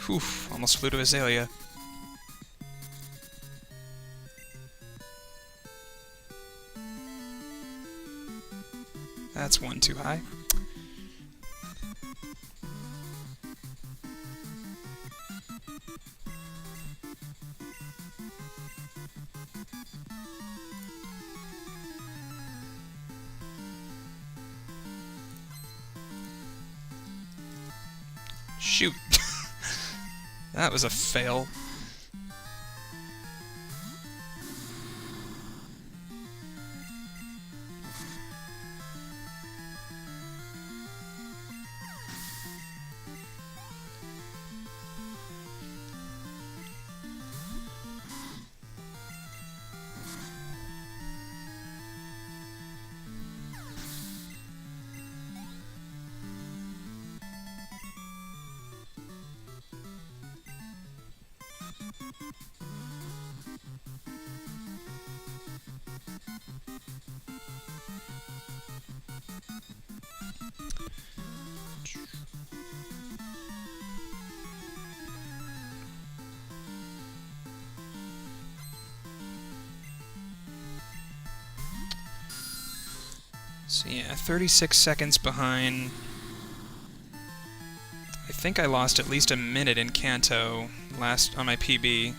Whew, almost flew to Azalea. That's one too high. Shoot. That was a fail. So yeah, 36 seconds behind. I think I lost at least a minute in Kanto last on my PB.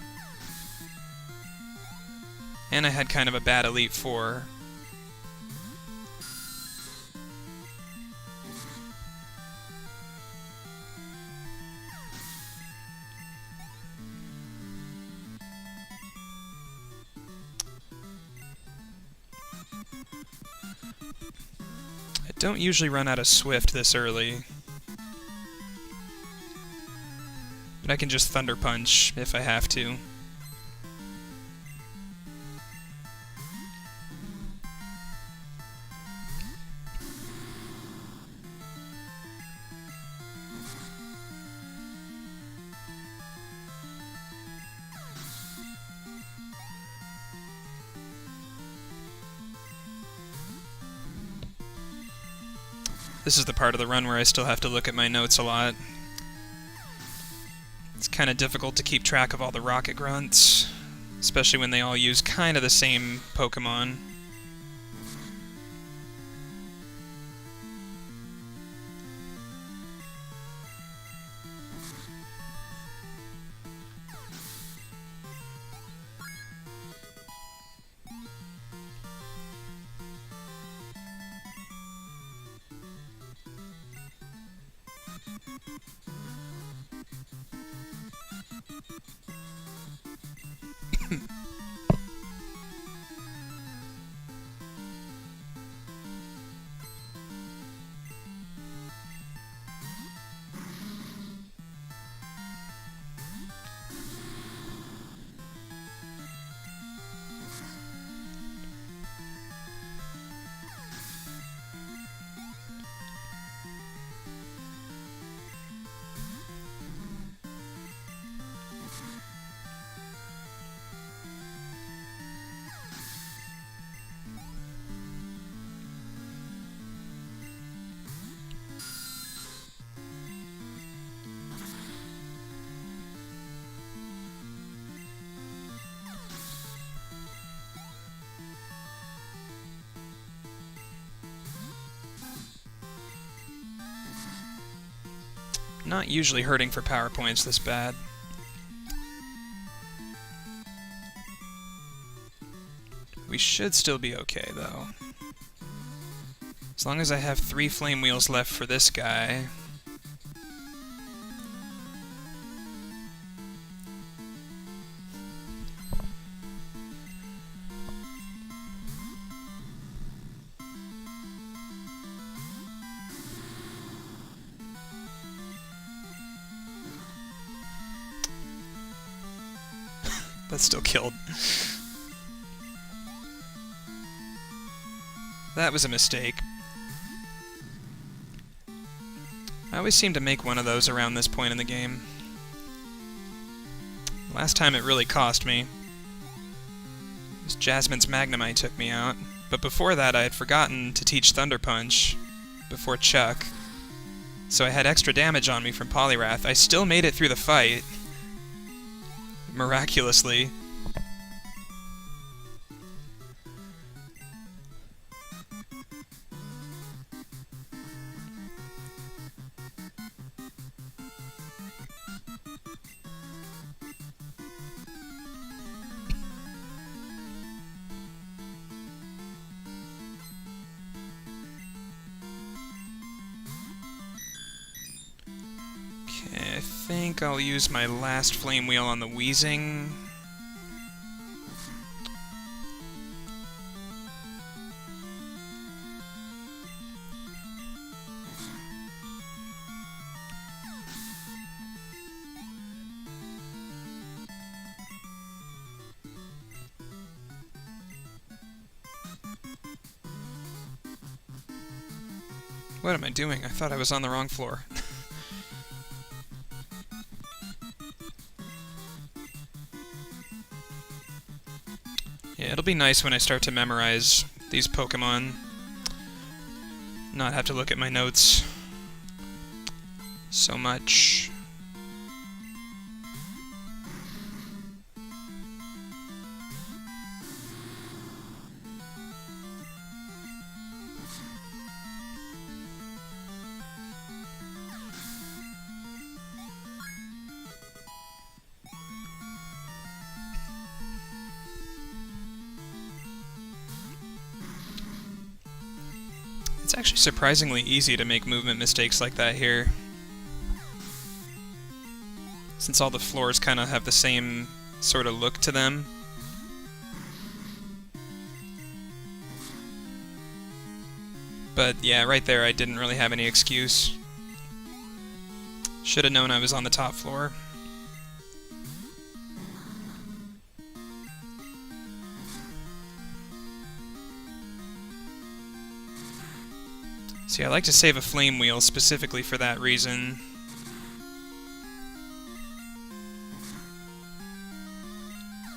And I had kind of a bad Elite Four. I don't usually run out of Swift this early. But I can just Thunder Punch if I have to. This is the part of the run where I still have to look at my notes a lot. It's kind of difficult to keep track of all the Rocket Grunts, especially when they all use kind of the same Pokemon. Not usually hurting for power points this bad. We should still be okay, though. As long as I have 3 Flame Wheels left for this guy. That still killed. That was a mistake. I always seem to make one of those around this point in the game. Last time it really cost me. It was Jasmine's Magnemite took me out, but before that I had forgotten to teach Thunder Punch before Chuck. So I had extra damage on me from Poliwrath. I still made it through the fight. Miraculously. Okay, I think I'll use my last Flame Wheel on the Weezing. What am I doing? I thought I was on the wrong floor. Yeah, it'll be nice when I start to memorize these Pokemon. Not have to look at my notes so much. It's actually surprisingly easy to make movement mistakes like that here. Since all the floors kind of have the same sort of look to them. But yeah, right there I didn't really have any excuse. Should have known I was on the top floor. See, I like to save a Flame Wheel specifically for that reason.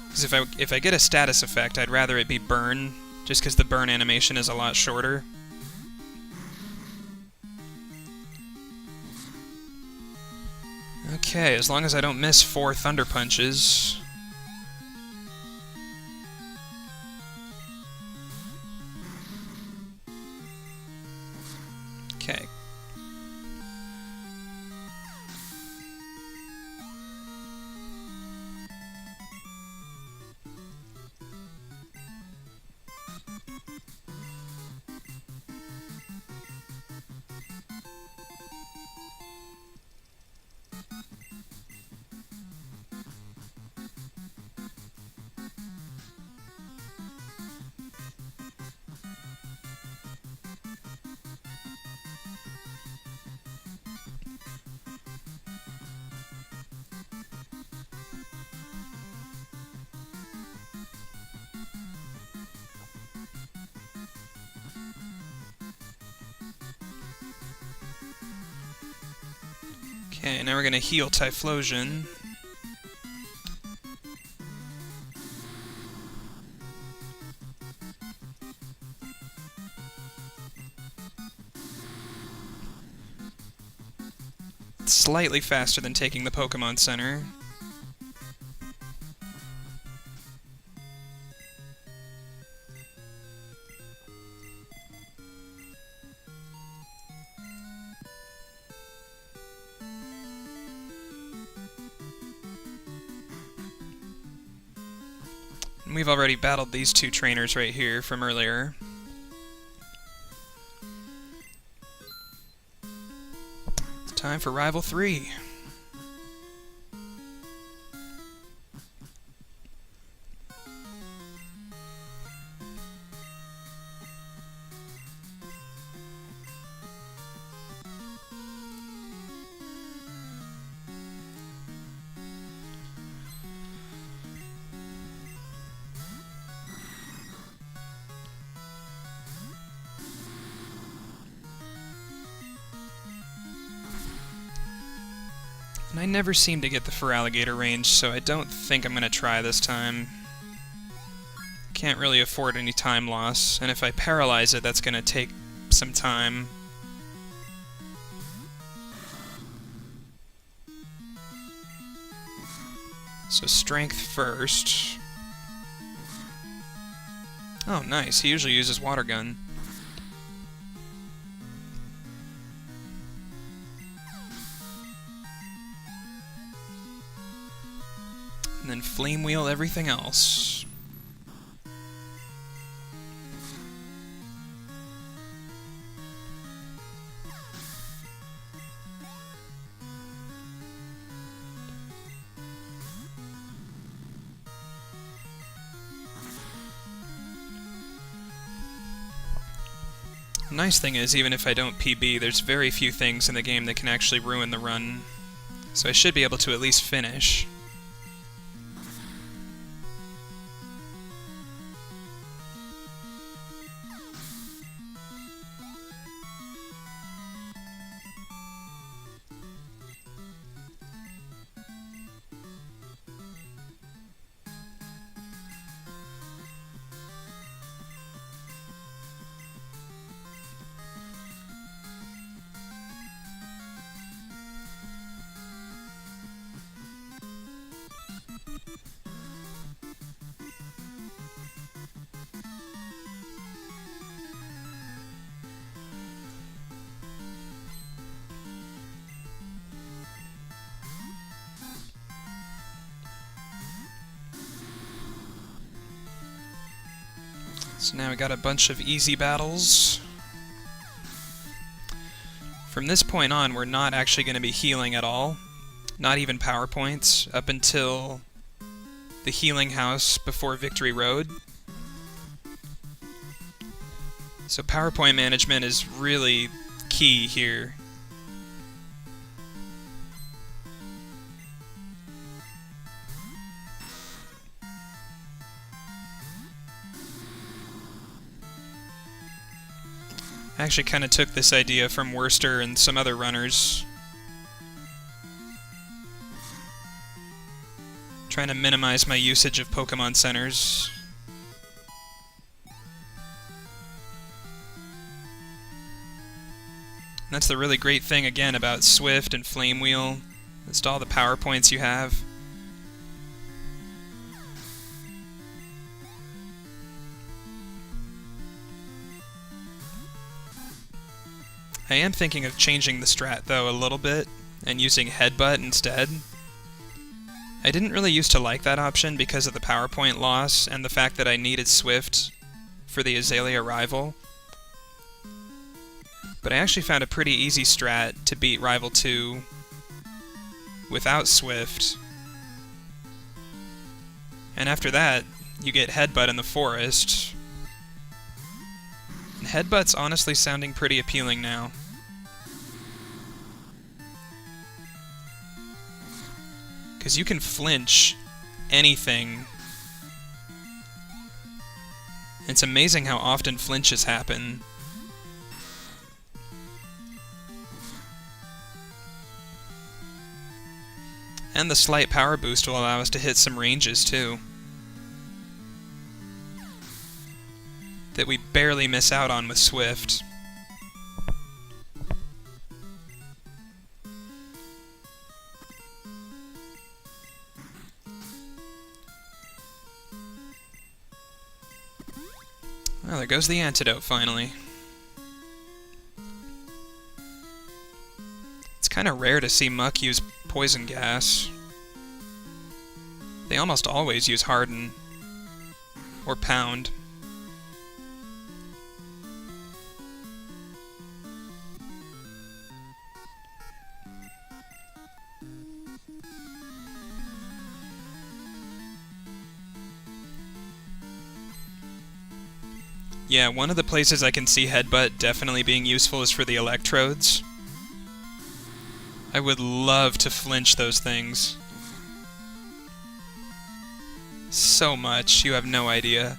Because if I get a status effect, I'd rather it be burn, just because the burn animation is a lot shorter. Okay, as long as I don't miss 4 Thunder Punches. Okay. Okay, now we're gonna heal Typhlosion. It's slightly faster than taking the Pokemon Center. And we've already battled these 2 trainers right here from earlier. It's time for Rival 3. And I never seem to get the Feraligatr range, so I don't think I'm going to try this time. Can't really afford any time loss, and if I paralyze it, that's going to take some time. So strength first. Oh, nice. He usually uses water gun. And then flame wheel everything else. Nice thing is, even if I don't PB, there's very few things in the game that can actually ruin the run. So I should be able to at least finish. So now we got a bunch of easy battles. From this point on, we're not actually going to be healing at all. Not even power points, up until the healing house before Victory Road. So PowerPoint management is really key here. I actually kind of took this idea from Worcester and some other runners. Trying to minimize my usage of Pokemon Centers. And that's the really great thing, again, about Swift and Flame Wheel. Just all the power points you have. I am thinking of changing the strat, though, a little bit, and using Headbutt instead. I didn't really used to like that option because of the PowerPoint loss and the fact that I needed Swift for the Azalea rival. But I actually found a pretty easy strat to beat Rival 2 without Swift. And after that, you get Headbutt in the forest. And Headbutt's honestly sounding pretty appealing now. Because you can flinch anything. It's amazing how often flinches happen. And the slight power boost will allow us to hit some ranges too that we barely miss out on with Swift. Well, there goes the antidote, finally. It's kind of rare to see Muck use poison gas. They almost always use Harden. Or Pound. Yeah, one of the places I can see Headbutt definitely being useful is for the electrodes. I would love to flinch those things. So much, you have no idea.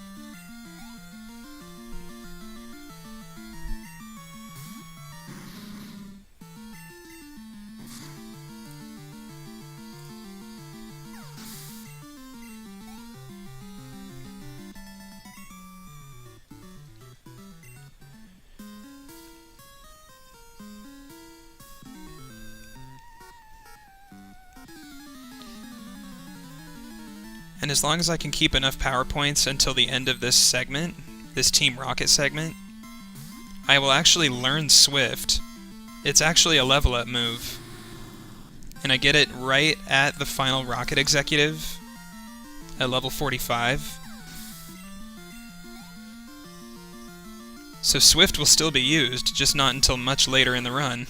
And as long as I can keep enough power points until the end of this segment, this Team Rocket segment, I will actually learn Swift. It's actually a level up move. And I get it right at the final Rocket Executive at level 45. So Swift will still be used, just not until much later in the run.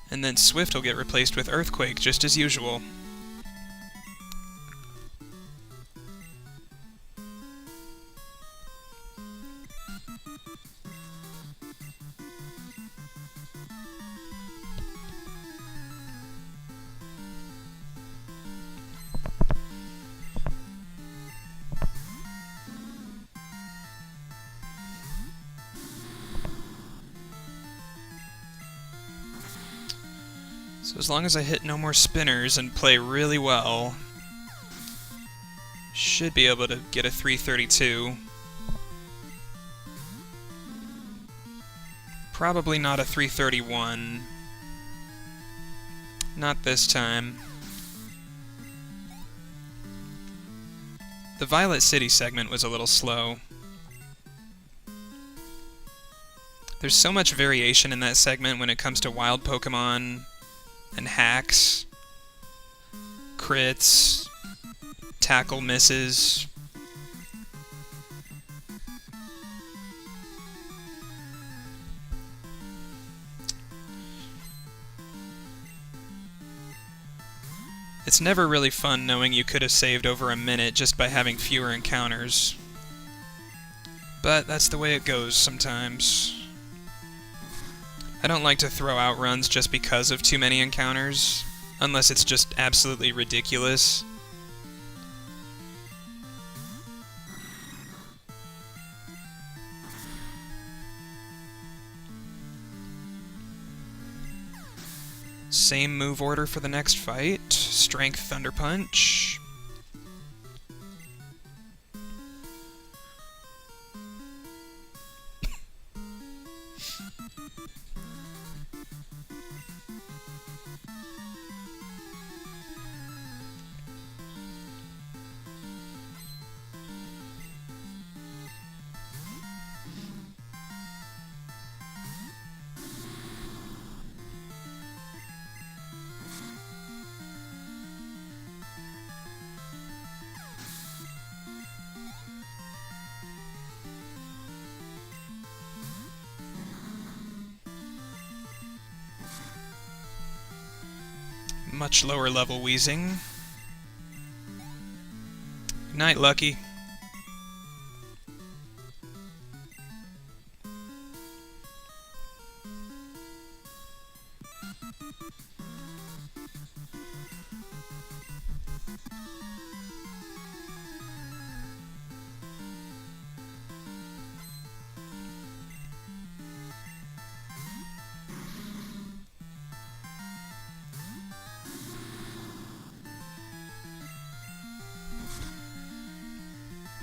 And then Swift will get replaced with Earthquake, just as usual. So as long as I hit no more spinners and play really well, should be able to get a 332. Probably not a 331. Not this time. The Violet City segment was a little slow. There's so much variation in that segment when it comes to wild Pokemon and hacks, crits, tackle misses. It's never really fun knowing you could have saved over a minute just by having fewer encounters. But that's the way it goes sometimes. I don't like to throw out runs just because of too many encounters, unless it's just absolutely ridiculous. Same move order for the next fight. Strength Thunder Punch. Much lower level Weezing. Good night, Lucky.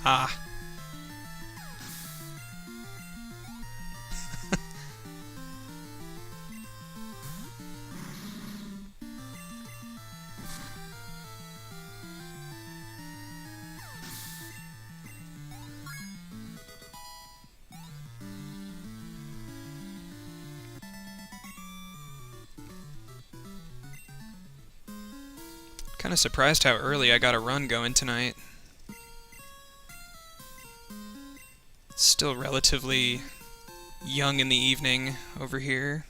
Ah. Kinda surprised how early I got a run going tonight. It's still relatively young in the evening over here.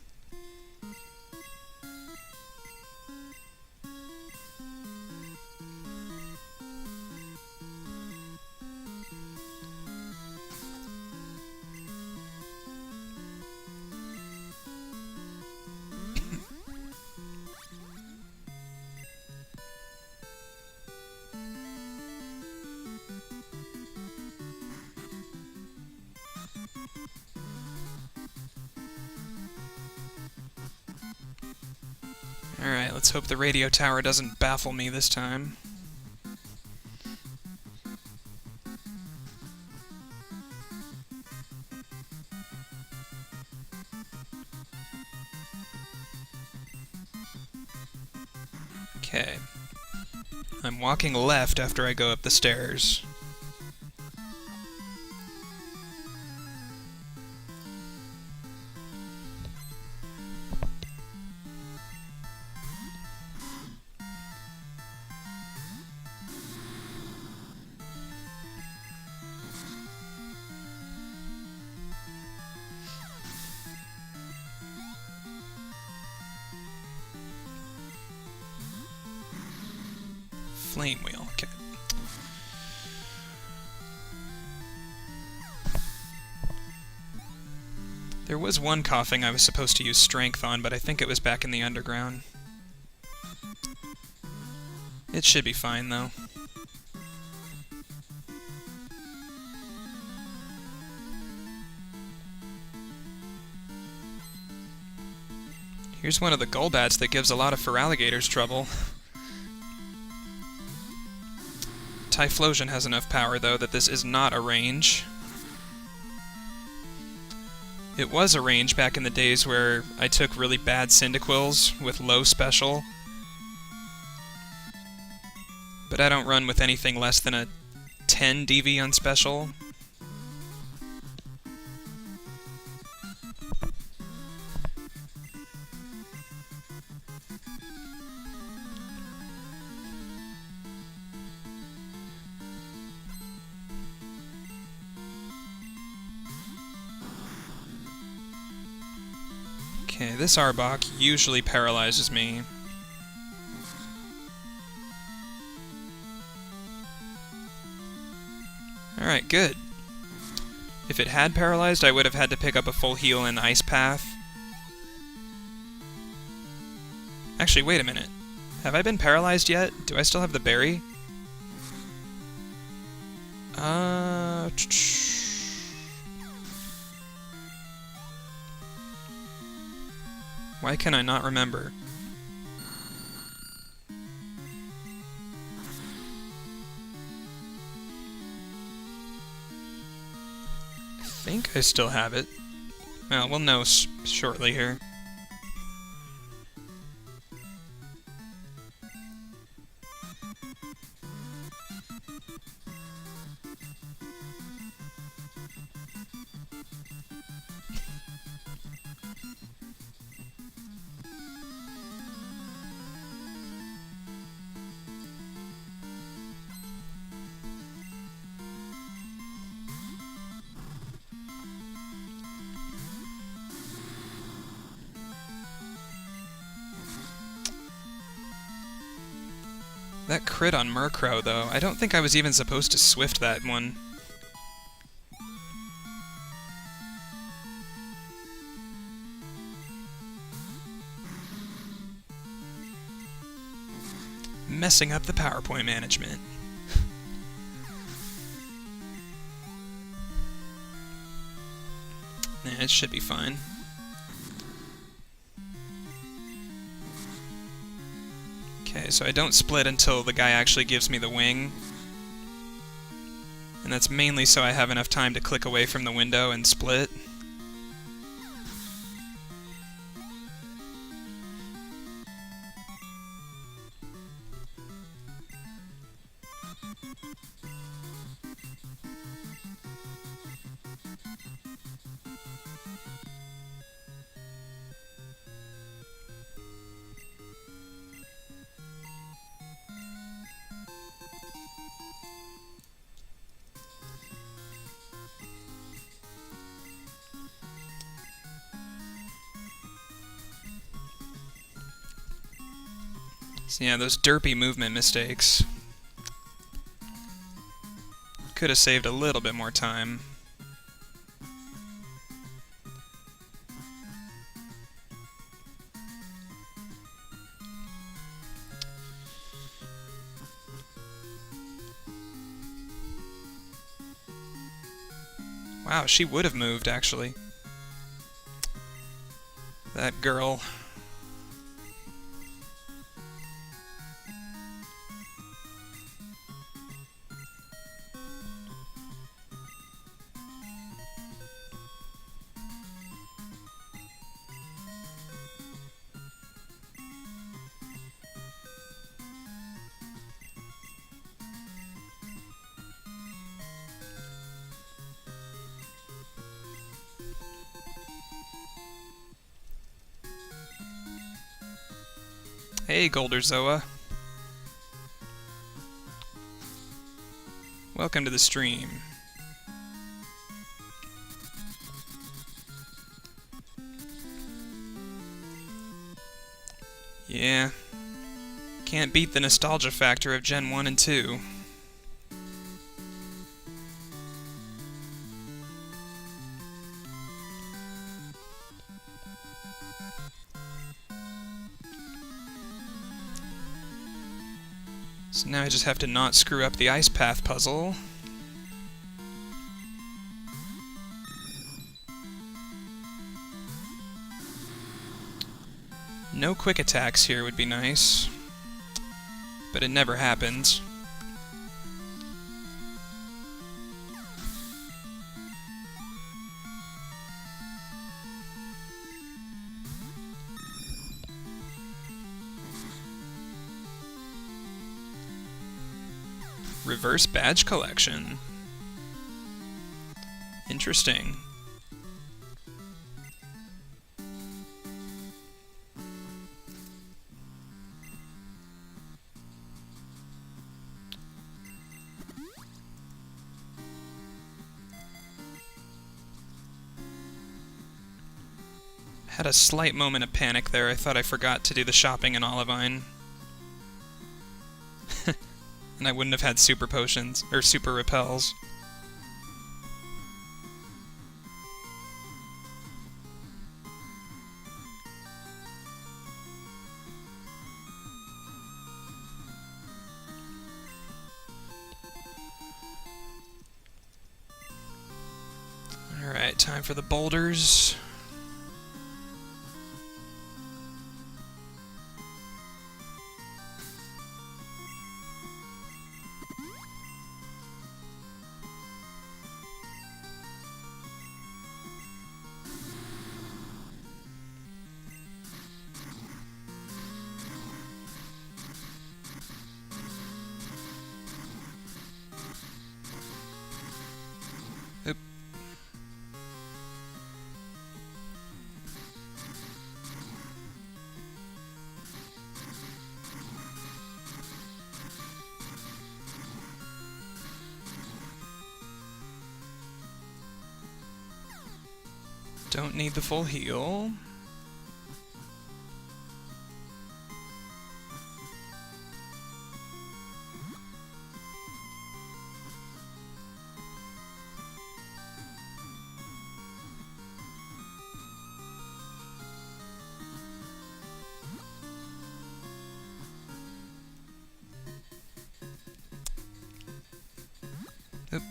Alright, let's hope the radio tower doesn't baffle me this time. Okay. I'm walking left after I go up the stairs. Flame wheel, okay. There was one coughing I was supposed to use strength on, but I think it was back in the underground. It should be fine, though. Here's one of the Golbats that gives a lot of Feraligatrs trouble. Typhlosion has enough power, though, that this is not a range. It was a range back in the days where I took really bad Cyndaquils with low special. But I don't run with anything less than a 10 DV on special. Okay, this Arbok usually paralyzes me. Alright, good. If it had paralyzed, I would have had to pick up a full heal in Ice Path. Actually, wait a minute. Have I been paralyzed yet? Do I still have the berry? Why can I not remember? I think I still have it. Well, we'll know shortly here. That crit on Murkrow, though, I don't think I was even supposed to swift that one. Messing up the PowerPoint management. Nah, it should be fine. Okay, so I don't split until the guy actually gives me the wing. And that's mainly so I have enough time to click away from the window and split. So yeah, those derpy movement mistakes. Could have saved a little bit more time. Wow, she would have moved, actually. That girl. Hey, Golderzoa. Welcome to the stream. Yeah. Can't beat the nostalgia factor of Gen 1 and 2. So now I just have to not screw up the Ice Path puzzle. No quick attacks here would be nice, but it never happens. Reverse badge collection. Interesting. Had a slight moment of panic there. I thought I forgot to do the shopping in Olivine. And I wouldn't have had super potions, or super repels. Alright, time for the boulders. Oop. Don't need the full heal. Oop.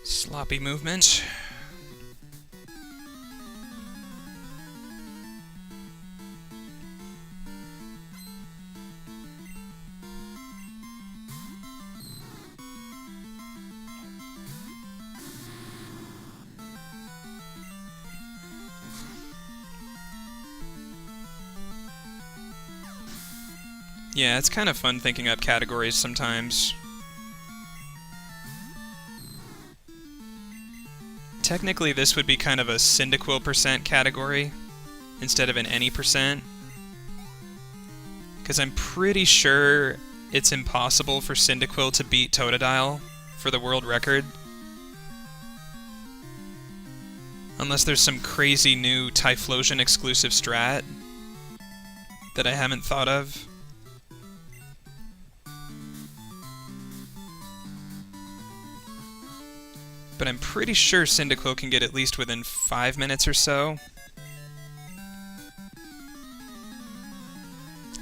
Sloppy movement. Yeah, it's kind of fun thinking up categories sometimes. Technically, this would be kind of a Cyndaquil percent category instead of an any percent. Because I'm pretty sure it's impossible for Cyndaquil to beat Totodile for the world record. Unless there's some crazy new Typhlosion exclusive strat that I haven't thought of. But I'm pretty sure Cyndaquil can get at least within 5 minutes or so.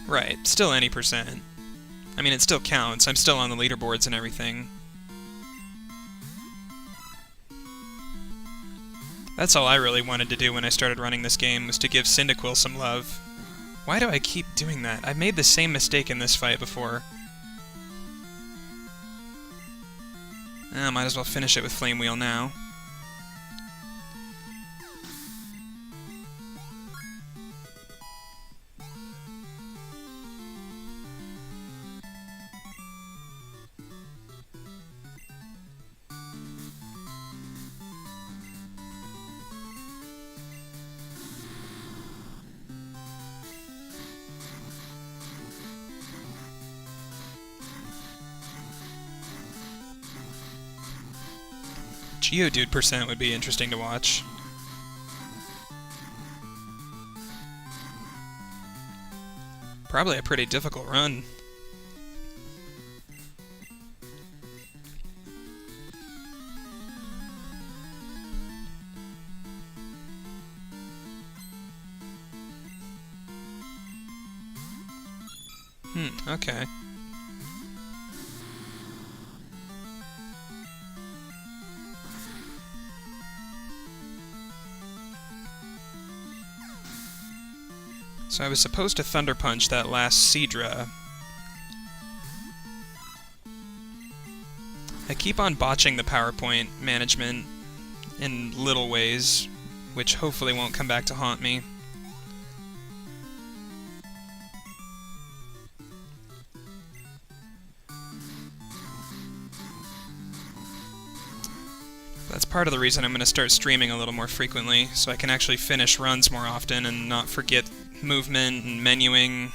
Right, still any percent. I mean, it still counts. I'm still on the leaderboards and everything. That's all I really wanted to do when I started running this game, was to give Cyndaquil some love. Why do I keep doing that? I've made the same mistake in this fight before. Might as well finish it with Flame Wheel now. Geodude percent would be interesting to watch. Probably a pretty difficult run. Okay. So I was supposed to Thunder Punch that last Seadra. I keep on botching the PowerPoint management in little ways, which hopefully won't come back to haunt me. That's part of the reason I'm going to start streaming a little more frequently, so I can actually finish runs more often and not forget movement and menuing.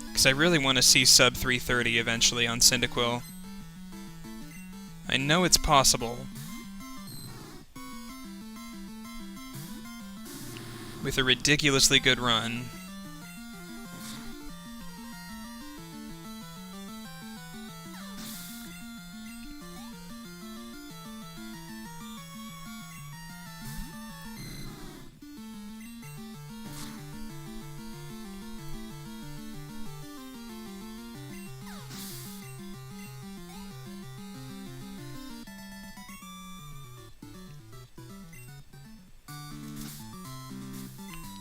Because I really want to see sub 330 eventually on Cyndaquil. I know it's possible. With a ridiculously good run.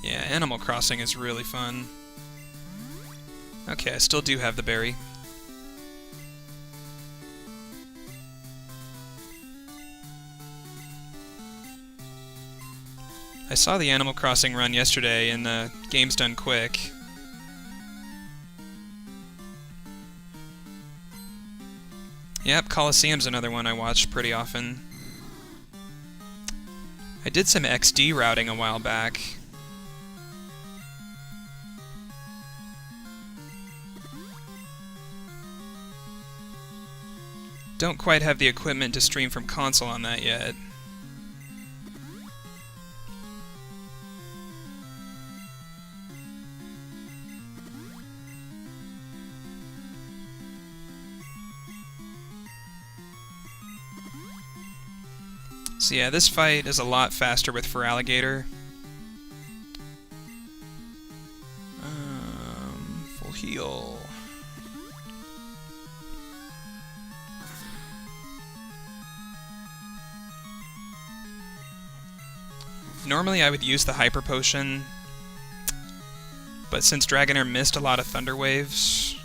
Yeah, Animal Crossing is really fun. Okay, I still do have the berry. I saw the Animal Crossing run yesterday and the game's done quick. Yep, Colosseum's another one I watch pretty often. I did some XD routing a while back. Don't quite have the equipment to stream from console on that yet. So yeah, this fight is a lot faster with Feraligatr. Full heal. Normally I would use the Hyper Potion, but since Dragonair missed a lot of Thunder Waves,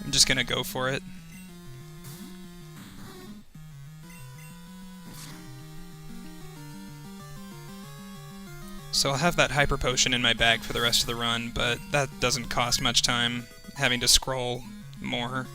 I'm just gonna go for it. So I'll have that Hyper Potion in my bag for the rest of the run, but that doesn't cost much time, having to scroll more.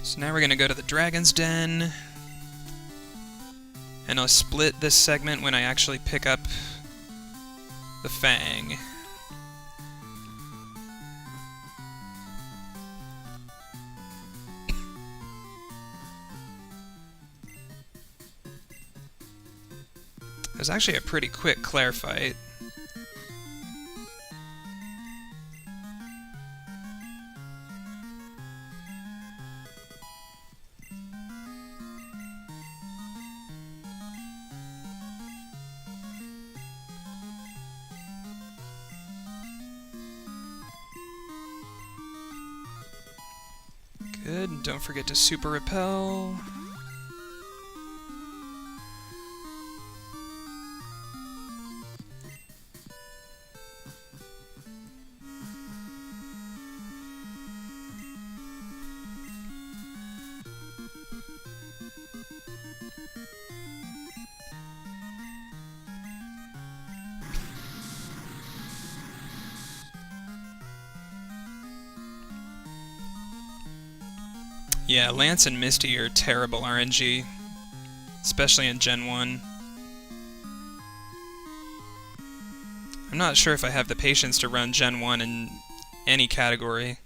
So now we're going to go to the Dragon's Den, and I'll split this segment when I actually pick up the Fang. It was actually a pretty quick Claire fight. good. Don't forget to super repel. Yeah, Lance and Misty are terrible RNG, especially in Gen 1. I'm not sure if I have the patience to run Gen 1 in any category.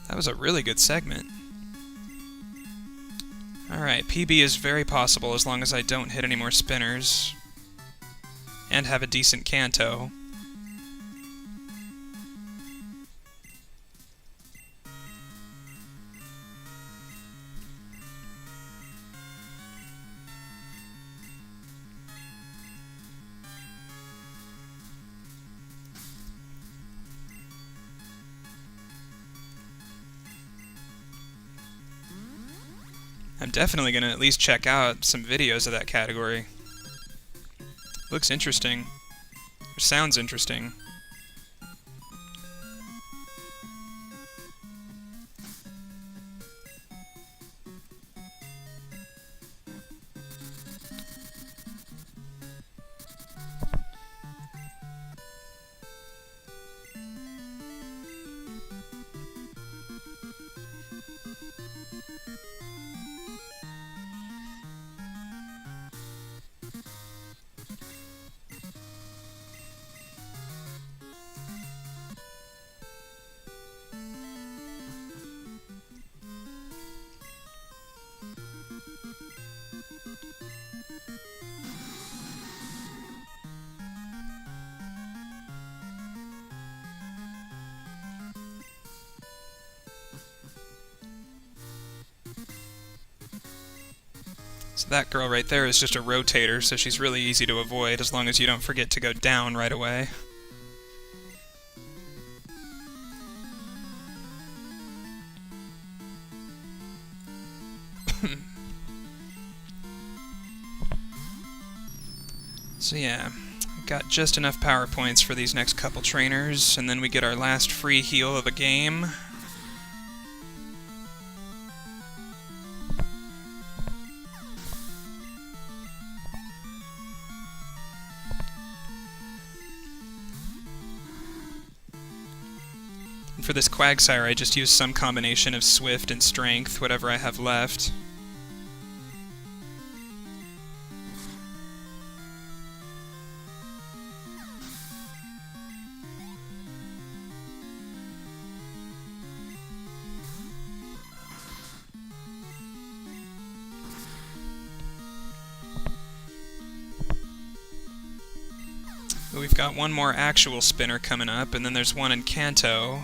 That was a really good segment. Alright, PB is very possible as long as I don't hit any more spinners. And have a decent Kanto. I'm definitely going to at least check out some videos of that category. Looks interesting. Or sounds interesting. So that girl right there is just a rotator, so she's really easy to avoid as long as you don't forget to go down right away. So yeah, got just enough power points for these next couple trainers, and then we get our last free heal of the game. And for this Quagsire, I just use some combination of Swift and Strength, whatever I have left. We've got one more actual spinner coming up, and then there's one in Kanto.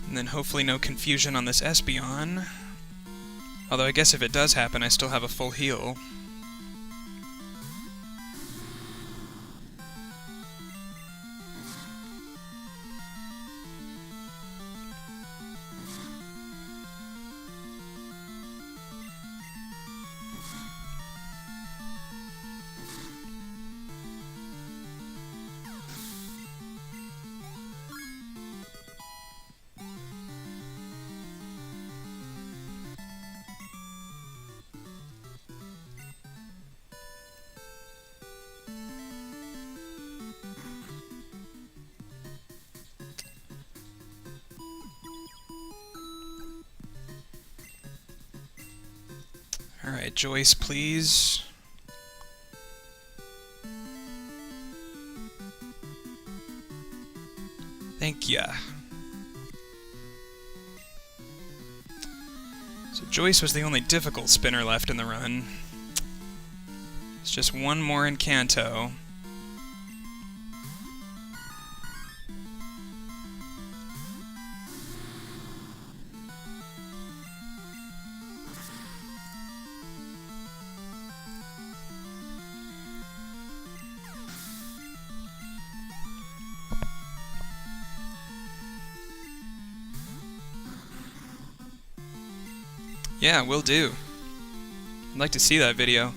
And then hopefully no confusion on this Espeon. Although I guess if it does happen, I still have a full heal. Alright, Joyce, please. Thank ya. So Joyce was the only difficult spinner left in the run. It's just one more in Kanto. Yeah, will do. I'd like to see that video.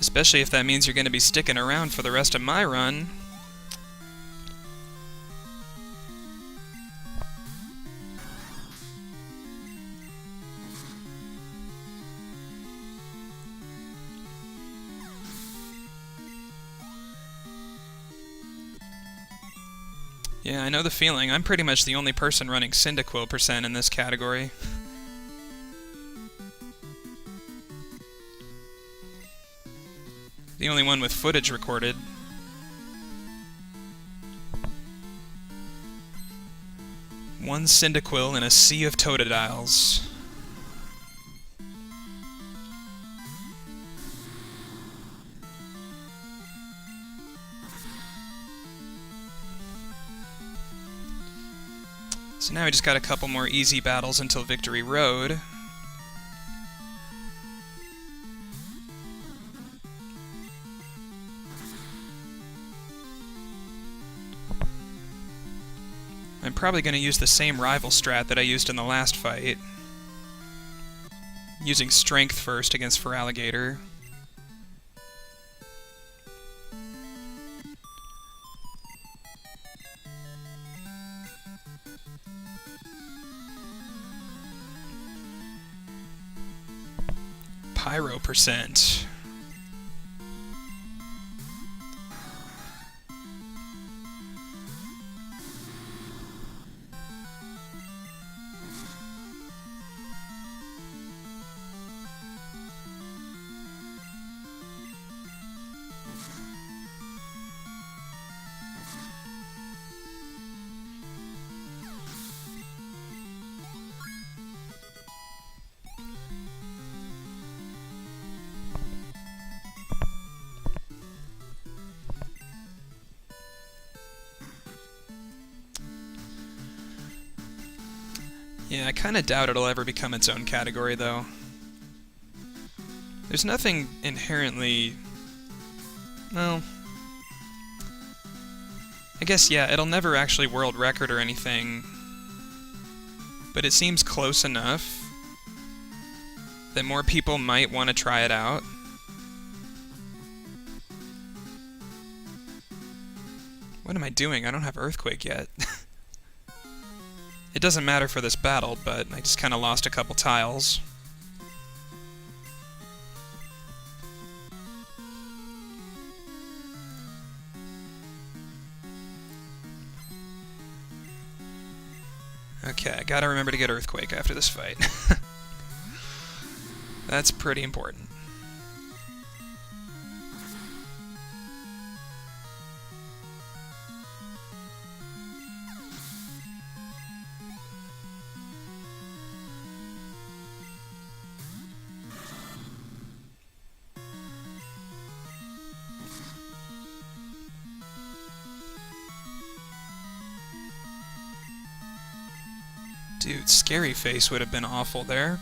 Especially if that means you're going to be sticking around for the rest of my run. Yeah, I know the feeling. I'm pretty much the only person running Cyndaquil percent in this category. The only one with footage recorded. One Cyndaquil in a sea of Totodiles. So now we just got a couple more easy battles until Victory Road. I'm probably going to use the same rival strat that I used in the last fight. Using Strength first against Feraligatr. Pyro percent. Yeah, I kinda doubt it'll ever become its own category, though. There's nothing inherently... well... I guess, yeah, it'll never actually world record or anything, but it seems close enough that more people might want to try it out. What am I doing? I don't have Earthquake yet. It doesn't matter for this battle, but I just kind of lost a couple tiles. Okay, I gotta remember to get Earthquake after this fight. That's pretty important. Dude, Scary Face would have been awful there.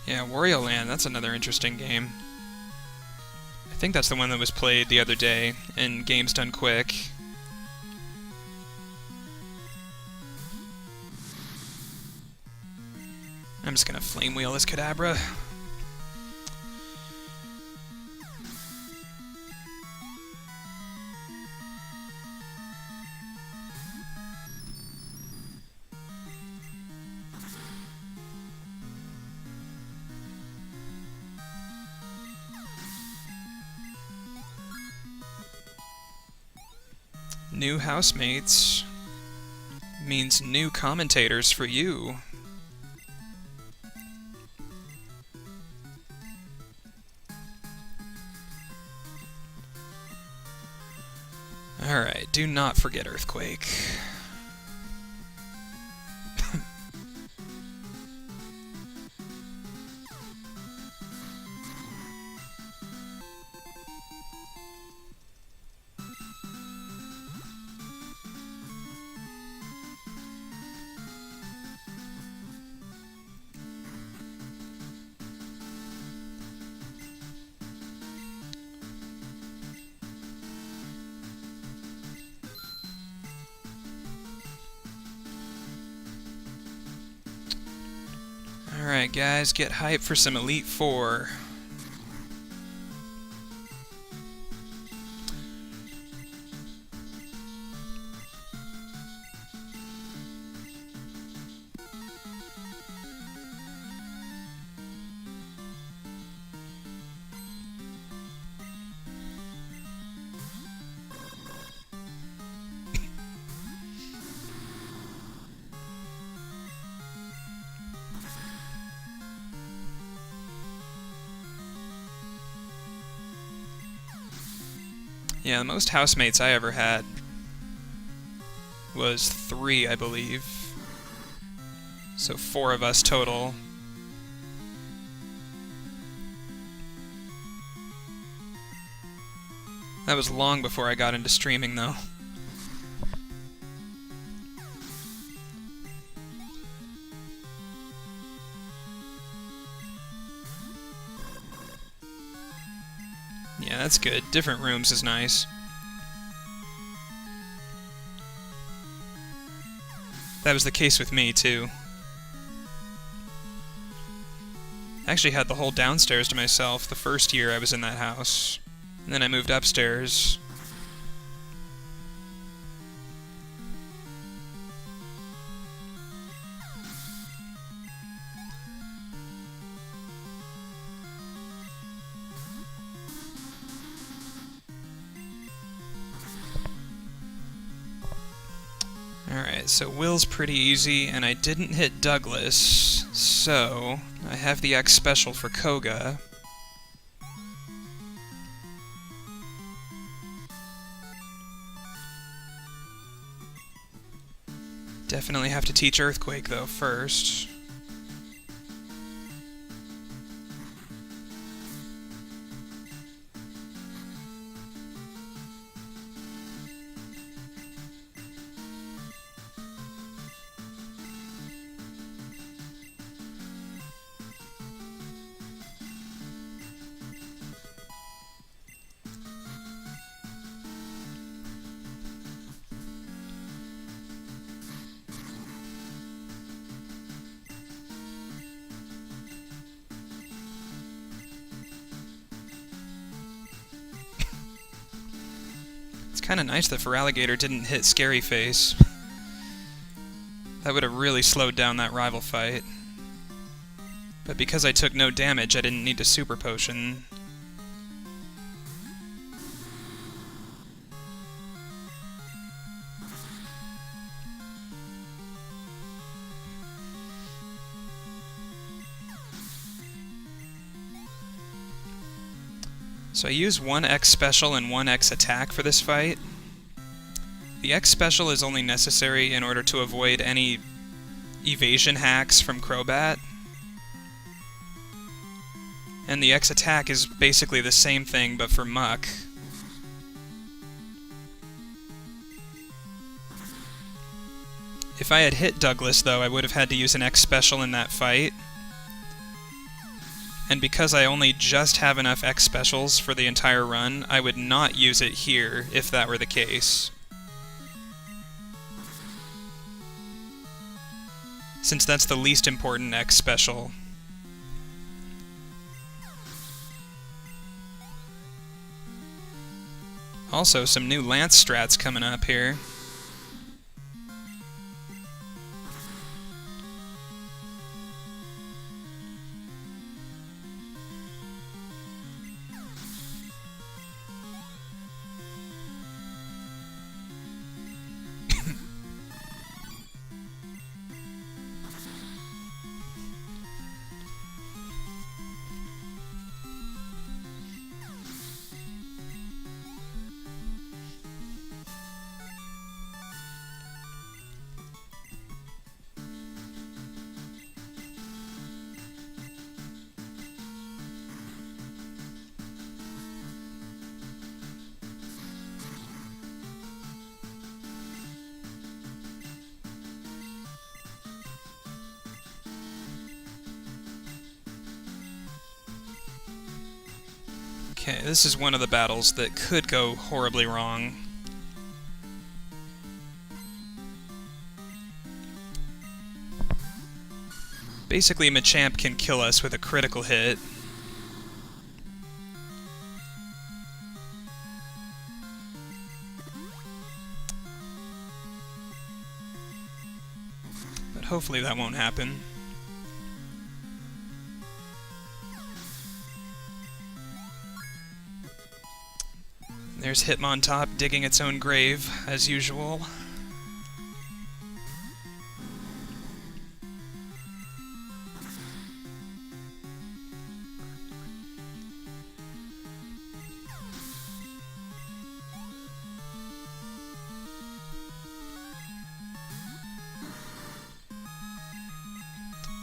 Yeah, Wario Land, that's another interesting game. I think that's the one that was played the other day in Games Done Quick. I'm just gonna Flame Wheel this Kadabra. New housemates means new commentators for you. Alright, do not forget Earthquake. Alright guys, get hyped for some Elite Four. Yeah, the most housemates I ever had was 3, I believe. So 4 of us total. That was long before I got into streaming, though. Yeah, that's good. Different rooms is nice. That was the case with me, too. I actually had the whole downstairs to myself the first year I was in that house. And then I moved upstairs. Alright, so Will's pretty easy, and I didn't hit Douglas, so I have the X special for Koga. Definitely have to teach Earthquake, though, first. Kinda nice that Feraligatr didn't hit Scary Face. That would have really slowed down that rival fight. But because I took no damage, I didn't need to Super Potion. So I use 1 X Special and 1 X Attack for this fight. The X Special is only necessary in order to avoid any evasion hacks from Crobat. And the X Attack is basically the same thing, but for Muck. If I had hit Douglas, though, I would have had to use an X Special in that fight. And because I only just have enough X Specials for the entire run, I would not use it here if that were the case. Since that's the least important X Special. Also, some new Lance strats coming up here. Okay, this is one of the battles that could go horribly wrong. Basically, Machamp can kill us with a critical hit. But hopefully that won't happen. There's Hitmontop digging its own grave, as usual.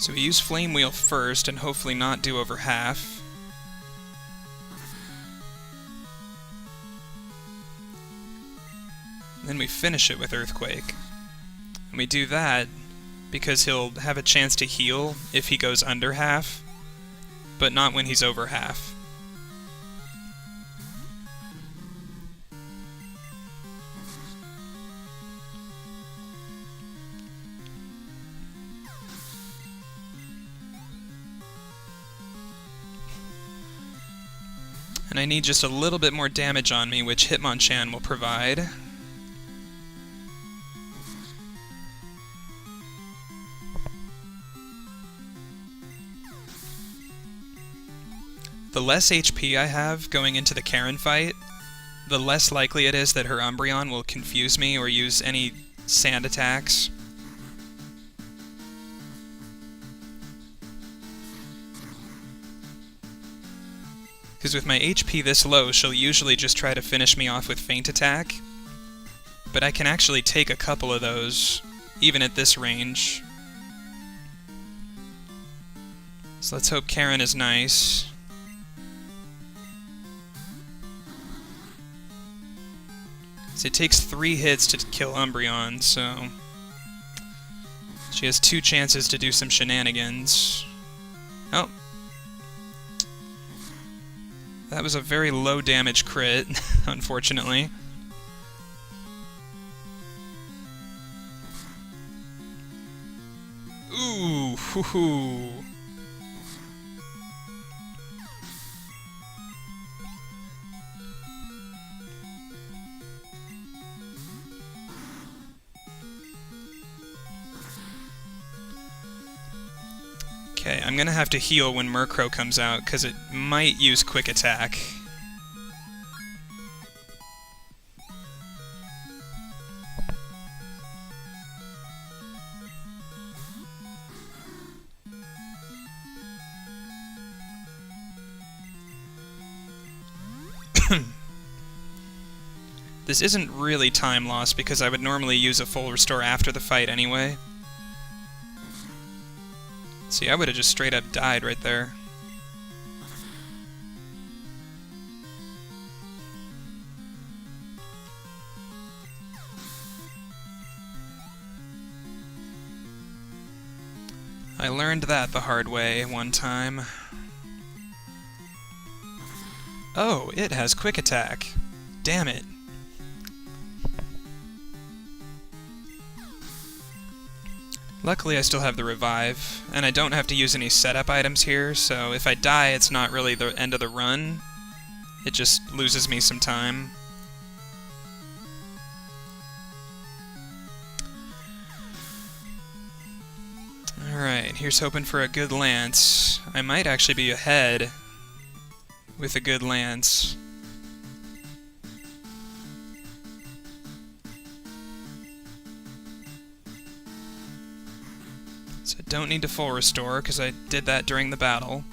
So we use Flame Wheel first, and hopefully not do over half. Then we finish it with Earthquake. And we do that because he'll have a chance to heal if he goes under half, but not when he's over half. And I need just a little bit more damage on me, which Hitmonchan will provide. The less HP I have going into the Karen fight, the less likely it is that her Umbreon will confuse me or use any sand attacks. Because with my HP this low, she'll usually just try to finish me off with Feint Attack. But I can actually take a couple of those, even at this range. So let's hope Karen is nice. So it takes 3 hits to kill Umbreon, so she has 2 chances to do some shenanigans. Oh. That was a very low damage crit, unfortunately. Ooh, hoo hoo. Okay, I'm gonna have to heal when Murkrow comes out, because it might use Quick Attack. This isn't really time loss, because I would normally use a full restore after the fight anyway. See, I would have just straight up died right there. I learned that the hard way one time. Oh, it has Quick Attack. Damn it. Luckily, I still have the Revive, and I don't have to use any setup items here, so if I die, it's not really the end of the run. It just loses me some time. Alright, here's hoping for a good Lance. I might actually be ahead with a good Lance. So I don't need to full restore, because I did that during the battle.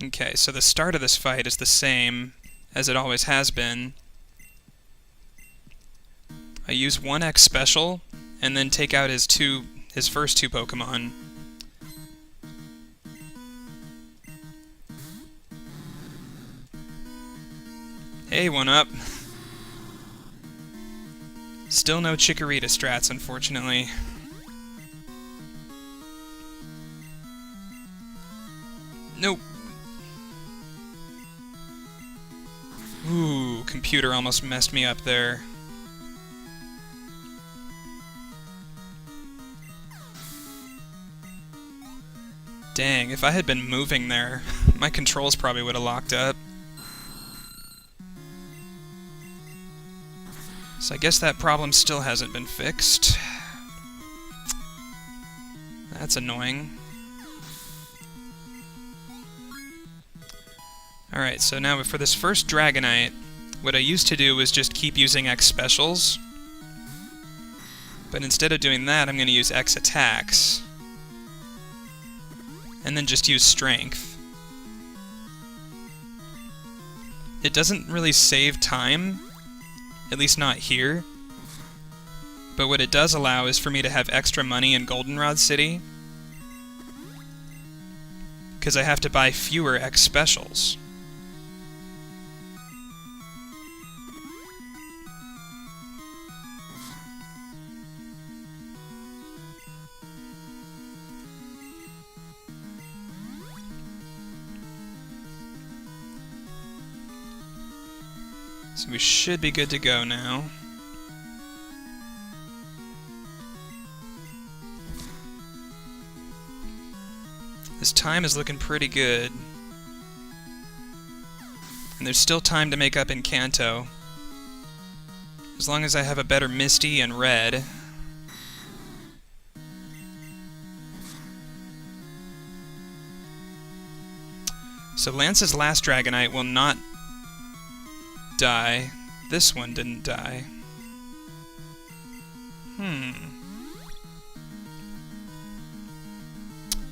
Okay, so the start of this fight is the same as it always has been. I use 1x special, and then take out his first two Pokemon. Hey, 1-Up. Still no Chikorita strats, unfortunately. Nope. Ooh, computer almost messed me up there. Dang, if I had been moving there, my controls probably would have locked up. So I guess that problem still hasn't been fixed. That's annoying. Alright, so now for this first Dragonite, what I used to do was just keep using X specials. But instead of doing that, I'm going to use X attacks. And then just use strength. It doesn't really save time, at least not here. But what it does allow is for me to have extra money in Goldenrod City, because I have to buy fewer X specials. So we should be good to go now. This time is looking pretty good. And there's still time to make up in Kanto. As long as I have a better Misty and Red. So Lance's last Dragonite will not die. This one didn't die.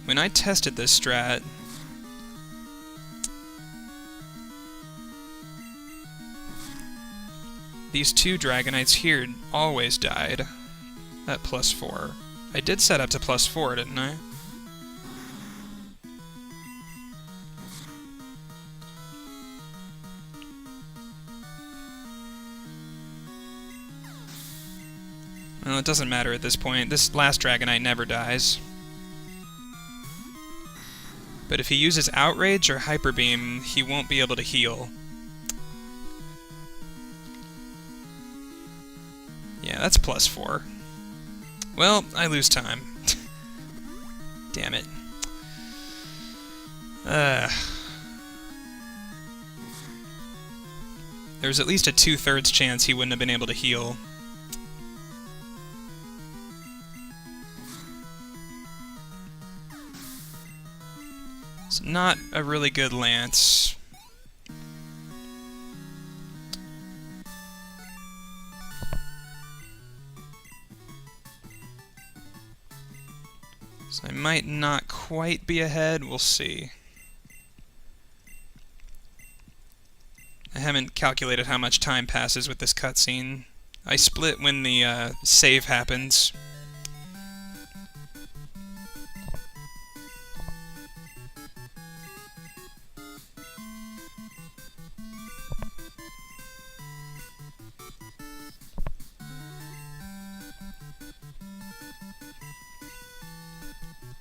When I tested this strat, these two Dragonites here always died at +4. I did set up to +4, didn't I? Well, it doesn't matter at this point. This last Dragonite never dies. But if he uses Outrage or Hyper Beam, he won't be able to heal. Yeah, that's +4. Well, I lose time. Damn it. There's at least a 2/3 chance he wouldn't have been able to heal. It's not a really good Lance. So I might not quite be ahead, we'll see. I haven't calculated how much time passes with this cutscene. I split when the save happens.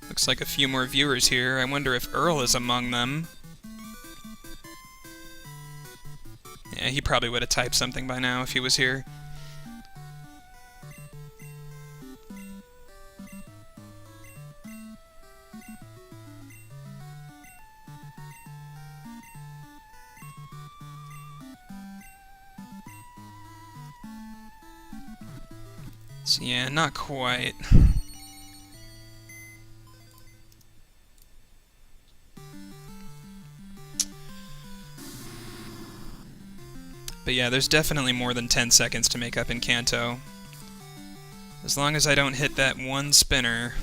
Looks like a few more viewers here. I wonder if Earl is among them. Yeah, he probably would have typed something by now if he was here. So yeah, not quite. But yeah, there's definitely more than 10 seconds to make up in Kanto. As long as I don't hit that one spinner.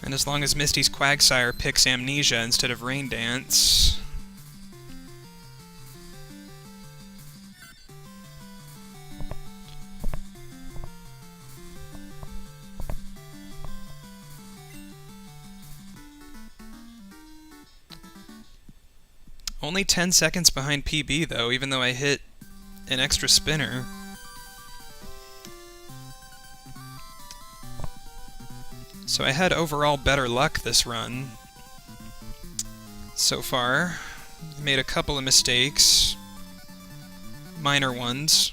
And as long as Misty's Quagsire picks Amnesia instead of Rain Dance. Only 10 seconds behind PB, though, even though I hit an extra spinner. So I had overall better luck this run so far. Made a couple of mistakes. Minor ones.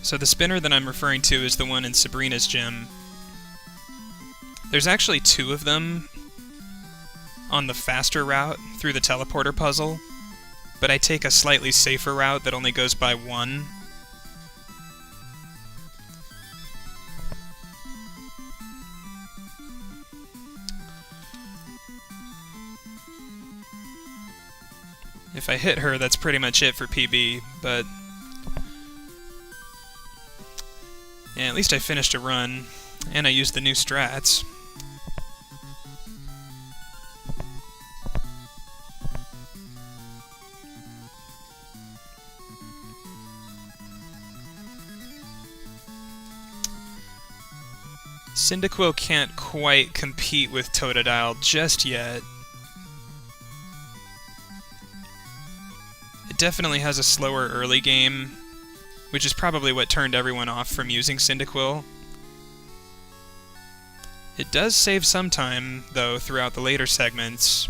So the spinner that I'm referring to is the one in Sabrina's gym. There's actually 2 of them on the faster route through the teleporter puzzle, but I take a slightly safer route that only goes by 1. If I hit her, that's pretty much it for PB, but yeah, at least I finished a run, and I used the new strats. Cyndaquil can't quite compete with Totodile just yet. It definitely has a slower early game, which is probably what turned everyone off from using Cyndaquil. It does save some time, though, throughout the later segments.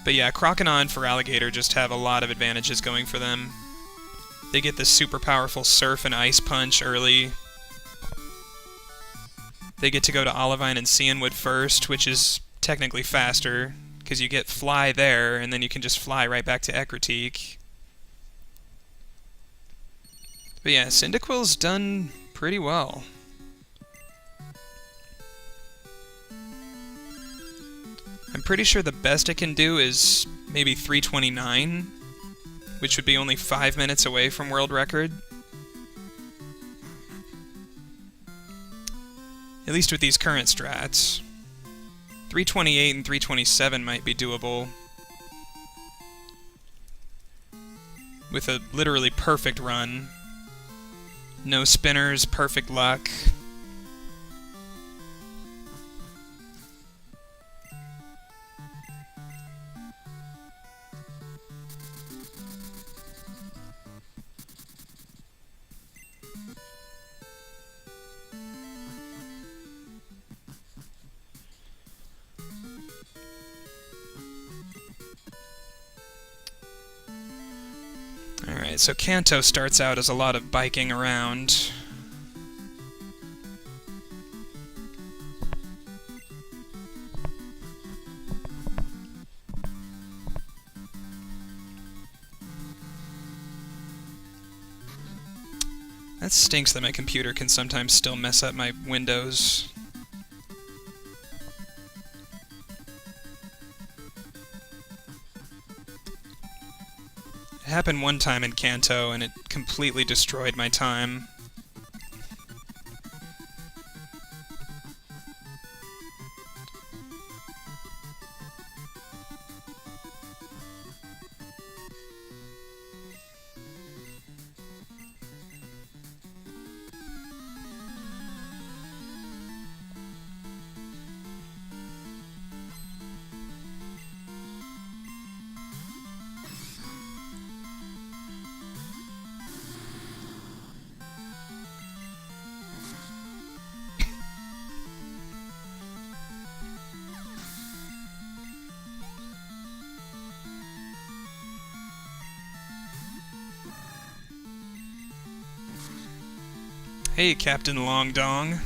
But yeah, Croconaw and Feraligatr just have a lot of advantages going for them. They get the super powerful Surf and Ice Punch early. They get to go to Olivine and Cianwood first, which is technically faster, because you get Fly there, and then you can just fly right back to Ecruteak. But yeah, Cyndaquil's done pretty well. I'm pretty sure the best it can do is maybe 329, which would be only 5 minutes away from world record. At least with these current strats. 328 and 327 might be doable. With a literally perfect run. No spinners, perfect luck. Alright, so Kanto starts out as a lot of biking around. That stinks that my computer can sometimes still mess up my windows. It happened one time in Kanto, and it completely destroyed my time. Hey, Captain Long Dong.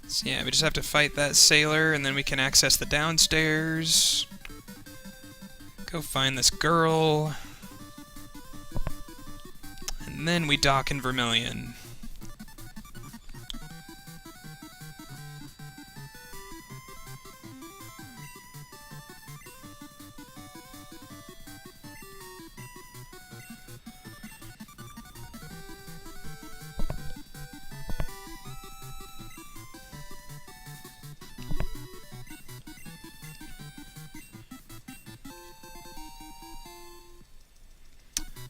So yeah, we just have to fight that sailor, and then we can access the downstairs. Go find this girl. And then we dock in Vermilion.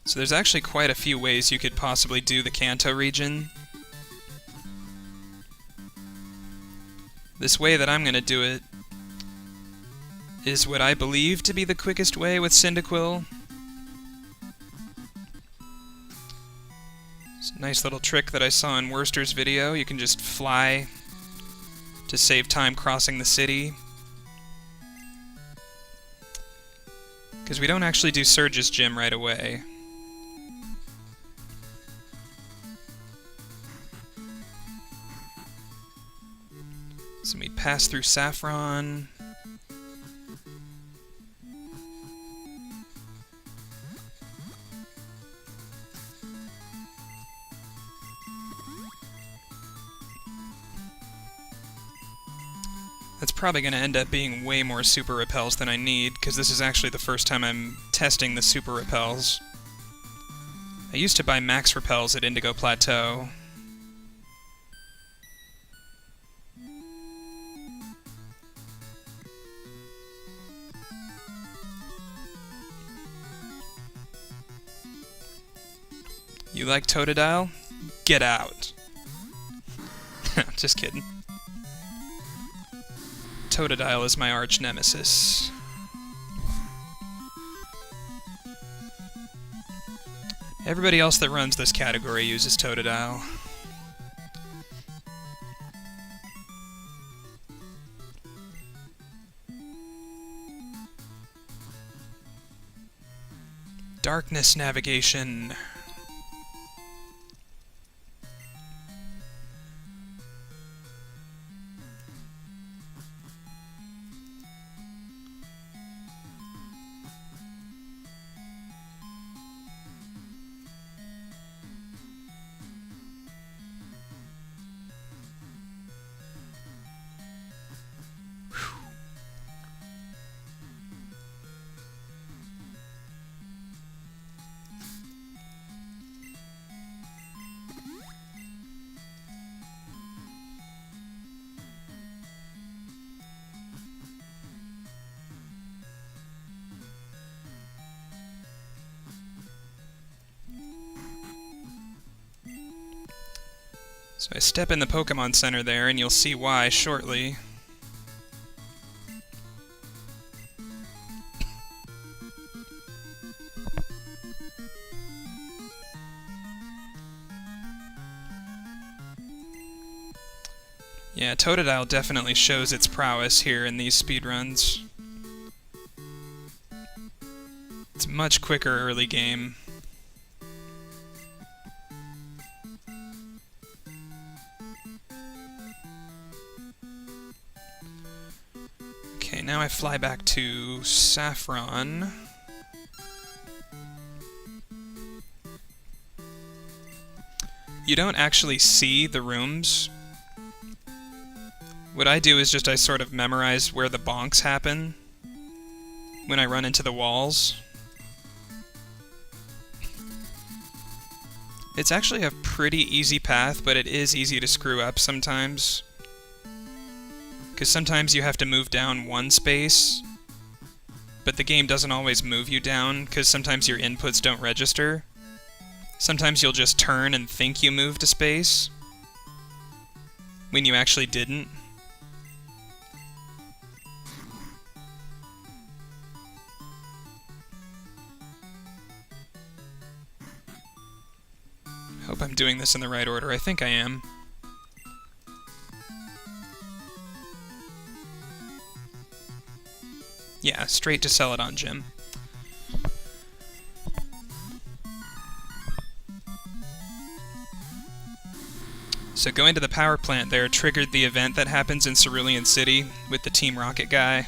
So there's actually quite a few ways you could possibly do the Kanto region. This way that I'm going to do it is what I believe to be the quickest way with Cyndaquil. It's a nice little trick that I saw in Worcester's video. You can just fly to save time crossing the city. Because we don't actually do Surge's Gym right away. So we pass through Saffron. That's probably going to end up being way more super repels than I need, because this is actually the first time I'm testing the super repels. I used to buy max repels at Indigo Plateau. You like Totodile? Get out. Just kidding. Totodile is my arch nemesis. Everybody else that runs this category uses Totodile. Darkness navigation. So I step in the Pokemon Center there, and you'll see why shortly. Yeah, Totodile definitely shows its prowess here in these speedruns. It's much quicker early game. Okay, now I fly back to Saffron. You don't actually see the rooms. What I do is just I sort of memorize where the bonks happen when I run into the walls. It's actually a pretty easy path, but it is easy to screw up sometimes. Because sometimes you have to move down one space, but the game doesn't always move you down, because sometimes your inputs don't register. Sometimes you'll just turn and think you moved a space, when you actually didn't. Hope I'm doing this in the right order. I think I am. Yeah, straight to Celadon Gym. So going to the power plant there triggered the event that happens in Cerulean City with the Team Rocket guy.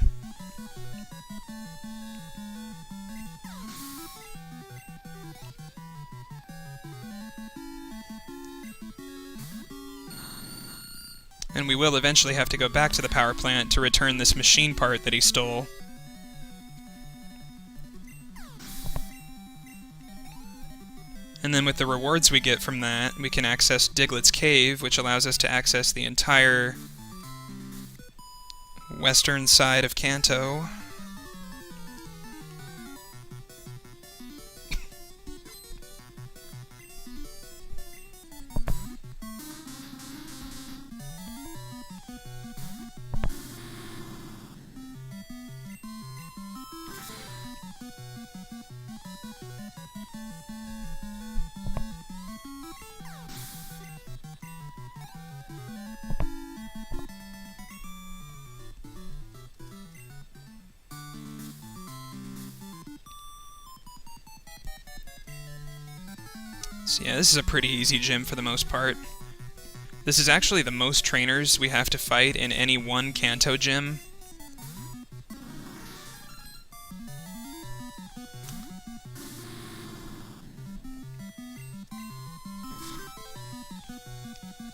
And we will eventually have to go back to the power plant to return this machine part that he stole. And then with the rewards we get from that, we can access Diglett's Cave, which allows us to access the entire western side of Kanto. So yeah, this is a pretty easy gym for the most part. This is actually the most trainers we have to fight in any one Kanto gym.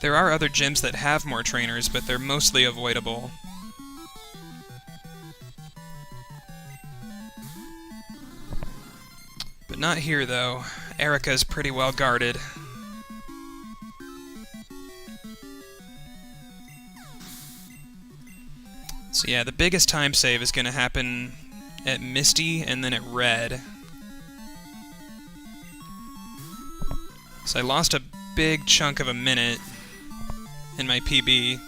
There are other gyms that have more trainers, but they're mostly avoidable. But not here, though. Erica's pretty well guarded. So yeah, the biggest time save is going to happen at Misty and then at Red. So I lost a big chunk of a minute in my PB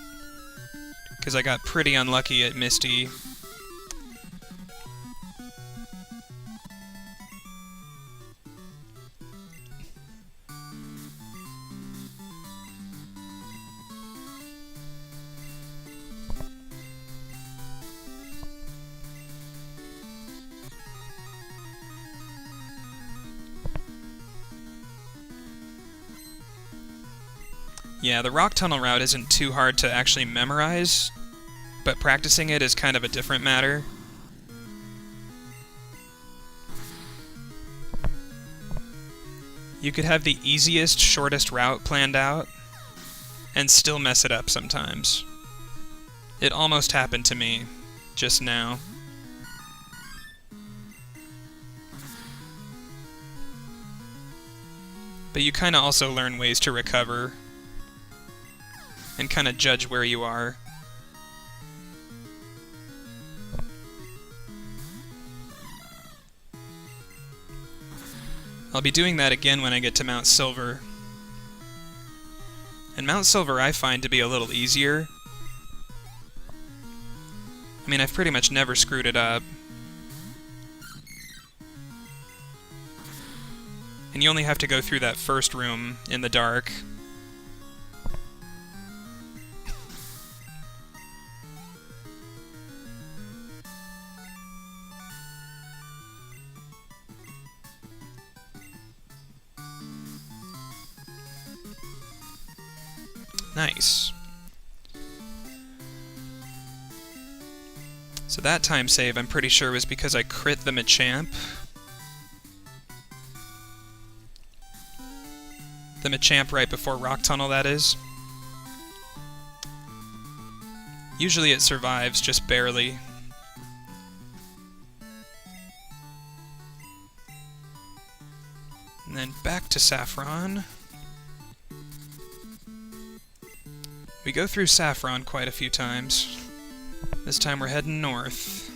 because I got pretty unlucky at Misty. Yeah, the rock tunnel route isn't too hard to actually memorize, but practicing it is kind of a different matter. You could have the easiest, shortest route planned out, and still mess it up sometimes. It almost happened to me, just now. But you kinda also learn ways to recover and kind of judge where you are. I'll be doing that again when I get to Mount Silver. And Mount Silver I find to be a little easier. I mean, I've pretty much never screwed it up. And you only have to go through that first room in the dark. Nice. So that time save, I'm pretty sure, was because I crit the Machamp. The Machamp right before Rock Tunnel, that is. Usually it survives, just barely. And then back to Saffron. We go through Saffron quite a few times. This time we're heading north.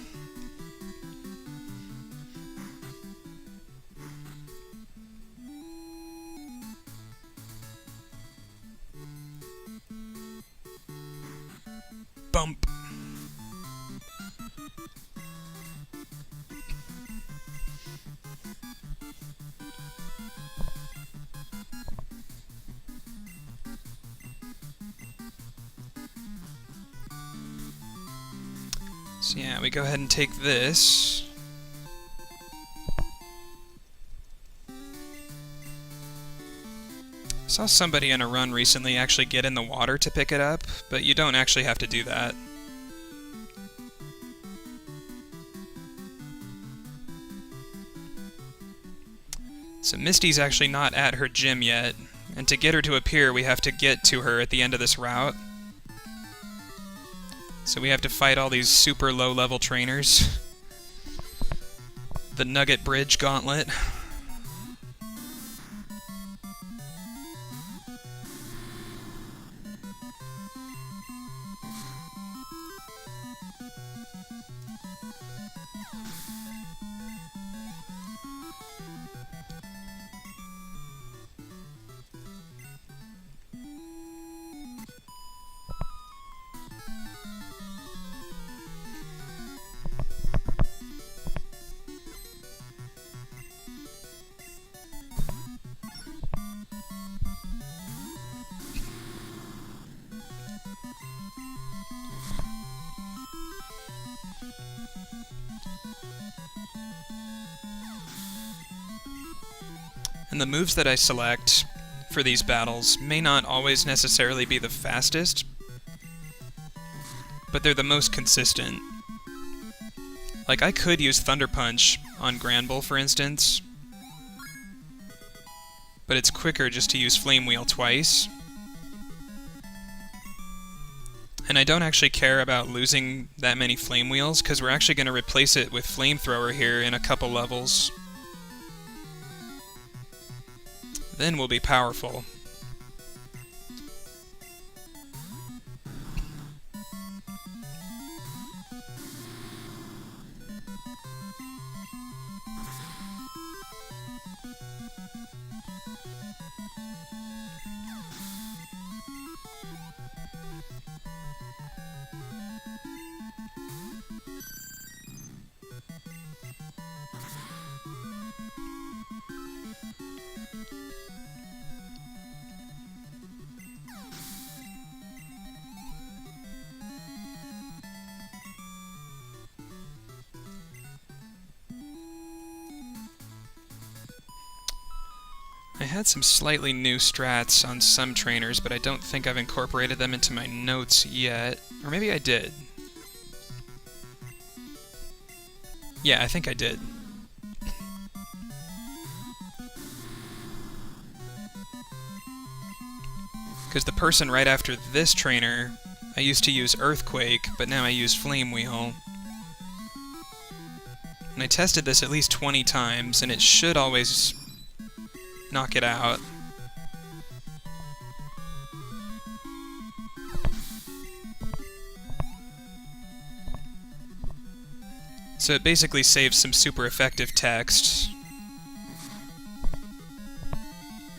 Bump. So yeah, we go ahead and take this. I saw somebody in a run recently actually get in the water to pick it up, but you don't actually have to do that. So Misty's actually not at her gym yet, and to get her to appear we have to get to her at the end of this route. So we have to fight all these super low-level trainers. The Nugget Bridge Gauntlet. And the moves that I select for these battles may not always necessarily be the fastest, but they're the most consistent. Like, I could use Thunder Punch on Granbull, for instance, but it's quicker just to use Flame Wheel twice. And I don't actually care about losing that many Flame Wheels, because we're actually going to replace it with Flamethrower here in a couple levels. Then we'll be powerful. I had some slightly new strats on some trainers, but I don't think I've incorporated them into my notes yet. Or maybe I did. Yeah, I think I did. Because the person right after this trainer, I used to use Earthquake, but now I use Flame Wheel. And I tested this at least 20 times, and it should always knock it out. So it basically saves some super effective text.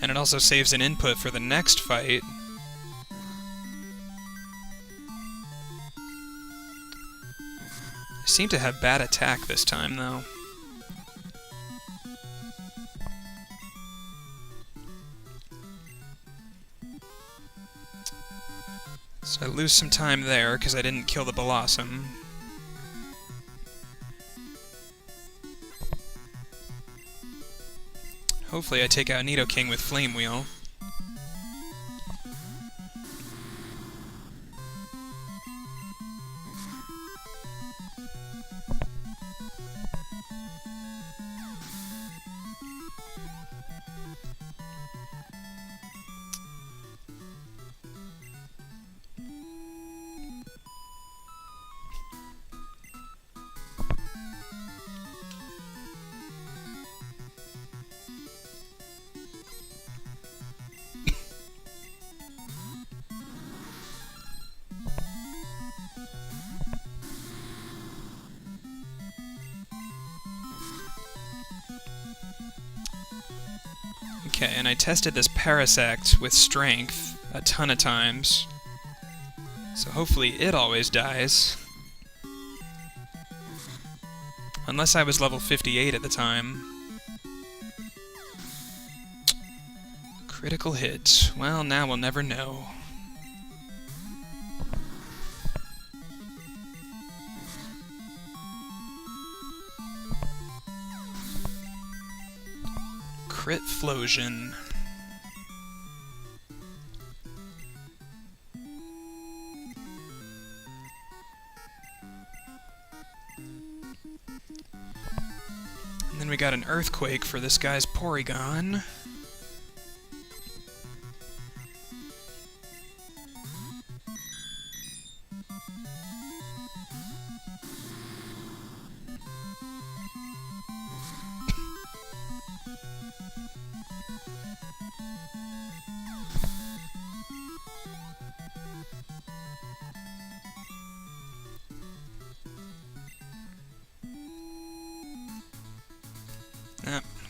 And it also saves an input for the next fight. I seem to have bad attack this time, though. So I lose some time there because I didn't kill the Blossom. Hopefully I take out Nidoking with Flame Wheel. Okay, and I tested this Parasect with Strength a ton of times. So hopefully it always dies. Unless I was level 58 at the time. Critical hit. Well, now we'll never know. Crit Flosion. And then we got an Earthquake for this guy's Porygon.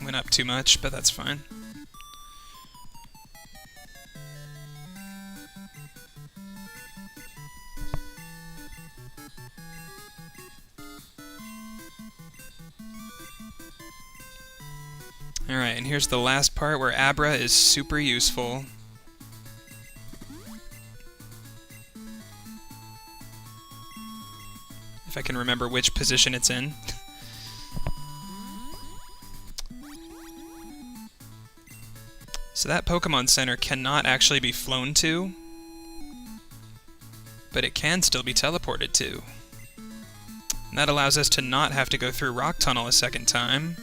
Went up too much, but that's fine. Alright, and here's the last part where Abra is super useful. If I can remember which position it's in. So that Pokemon Center cannot actually be flown to, but it can still be teleported to. And that allows us to not have to go through Rock Tunnel a second time.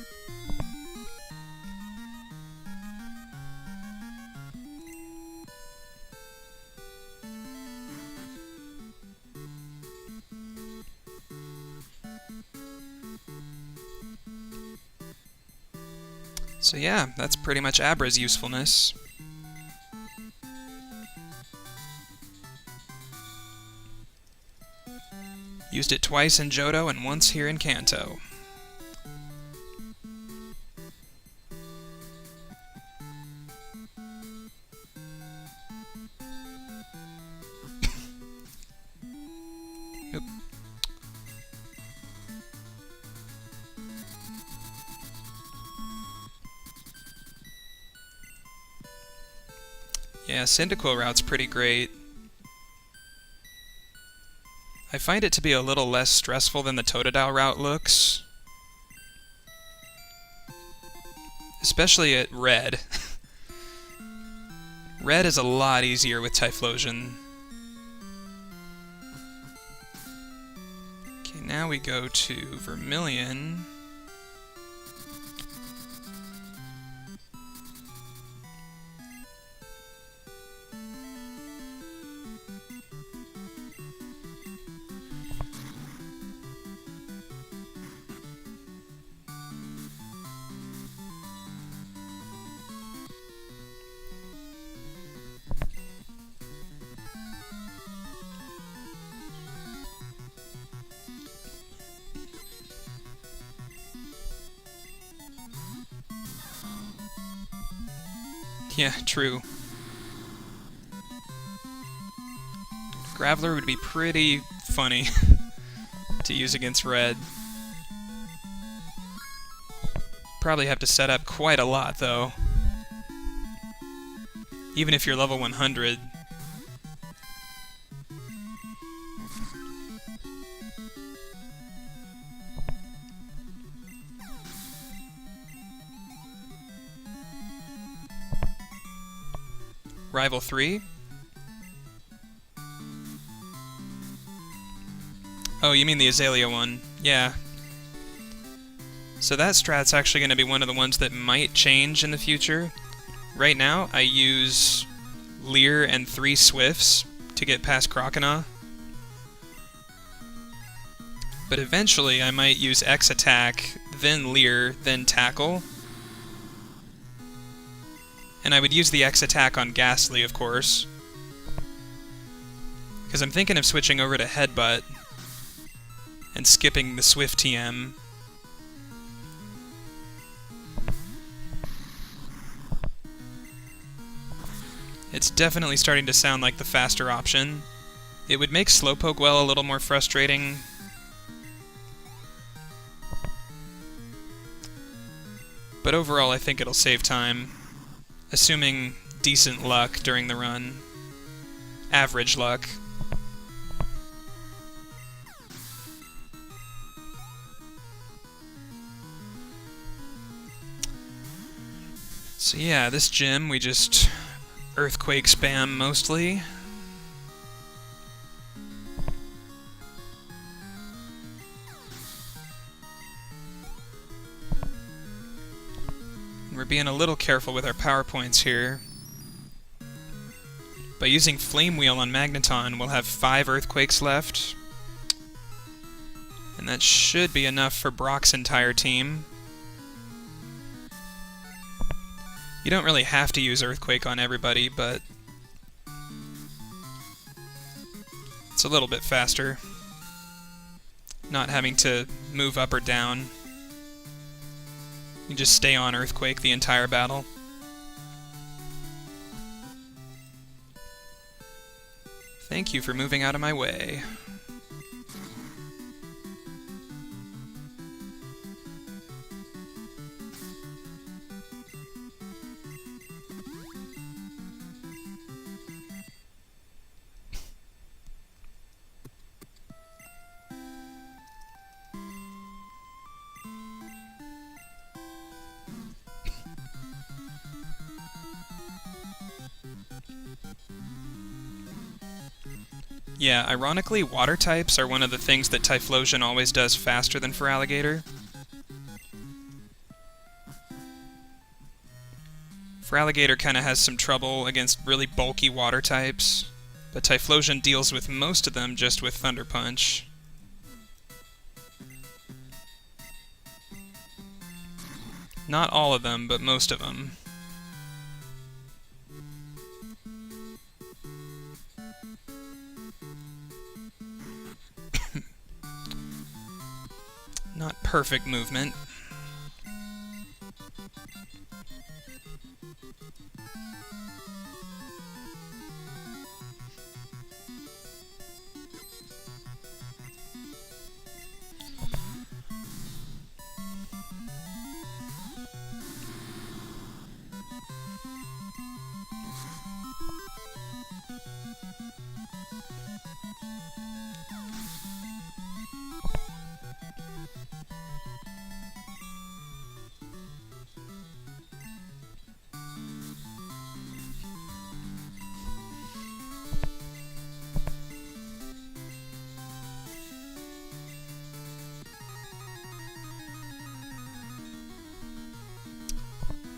So yeah, that's pretty much Abra's usefulness. Used it twice in Johto and once here in Kanto. Oop. Yeah, Cyndaquil route's pretty great. I find it to be a little less stressful than the Totodile route looks. Especially at Red. Red is a lot easier with Typhlosion. Okay, now we go to Vermilion. Yeah, true. Graveler would be pretty funny to use against Red. Probably have to set up quite a lot, though. Even if you're level 100. Rival 3. Oh, you mean the Azalea one. Yeah. So that strat's actually going to be one of the ones that might change in the future. Right now, I use Leer and 3 Swifts to get past Croconaw. But eventually, I might use X Attack, then Leer, then Tackle. And I would use the X Attack on Ghastly, of course. Because I'm thinking of switching over to Headbutt and skipping the Swift TM. It's definitely starting to sound like the faster option. It would make Slowpoke well a little more frustrating. But overall, I think it'll save time. Assuming decent luck during the run. Average luck. So yeah, this gym we just Earthquake spam mostly. We're being a little careful with our power points here. By using Flame Wheel on Magneton, we'll have 5 Earthquakes left. And that should be enough for Brock's entire team. You don't really have to use Earthquake on everybody, but it's a little bit faster. Not having to move up or down. You just stay on Earthquake the entire battle. Thank you for moving out of my way. Yeah, ironically, water types are one of the things that Typhlosion always does faster than Feraligatr. Feraligatr kind of has some trouble against really bulky water types, but Typhlosion deals with most of them just with Thunder Punch. Not all of them, but most of them. Not perfect movement.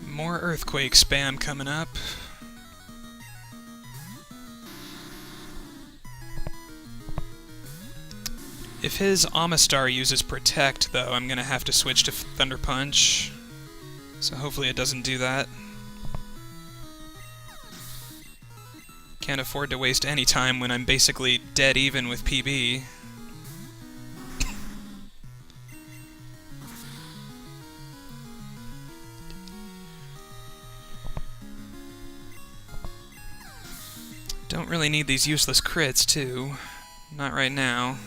More Earthquake spam coming up. If his Amistar uses Protect, though, I'm gonna have to switch to Thunder Punch. So hopefully it doesn't do that. Can't afford to waste any time when I'm basically dead even with PB. Don't really need these useless crits, too. Not right now.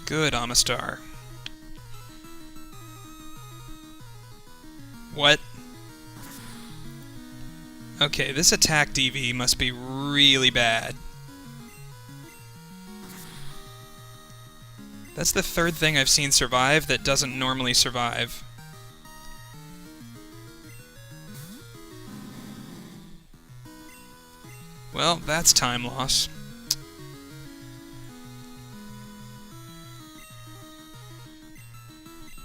Good, Amistar. What? Okay, this attack DV must be really bad. That's the third thing I've seen survive that doesn't normally survive. Well, that's time loss.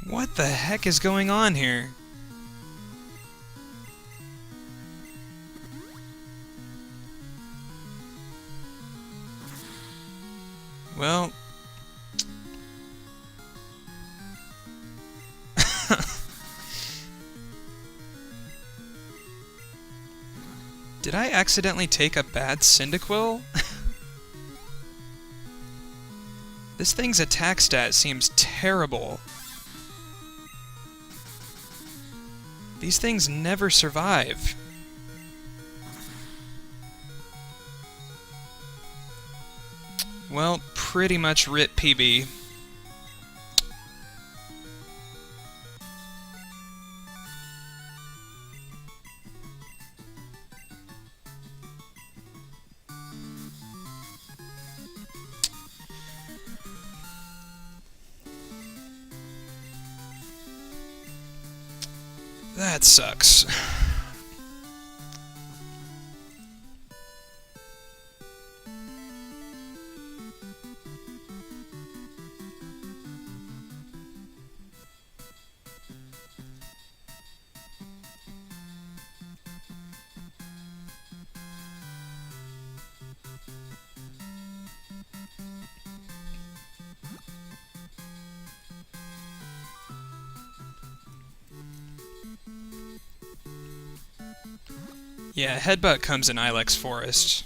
What the heck is going on here? Well... Did I accidentally take a bad Cyndaquil? This thing's attack stat seems terrible. These things never survive. Well, pretty much RIP PB. That sucks. Yeah, Headbutt comes in Ilex Forest.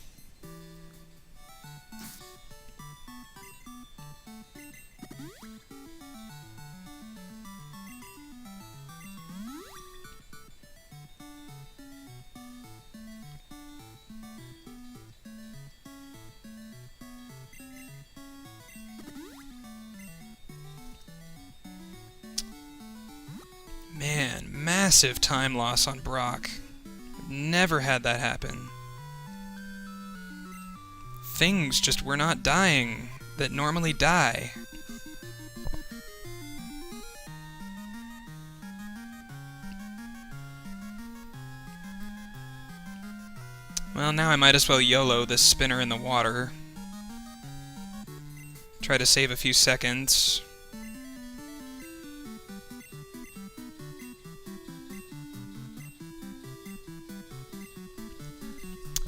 massive time loss on Brock. Never had that happen. Things just were not dying that normally die. Well, now I might as well YOLO this spinner in the water. Try to save a few seconds.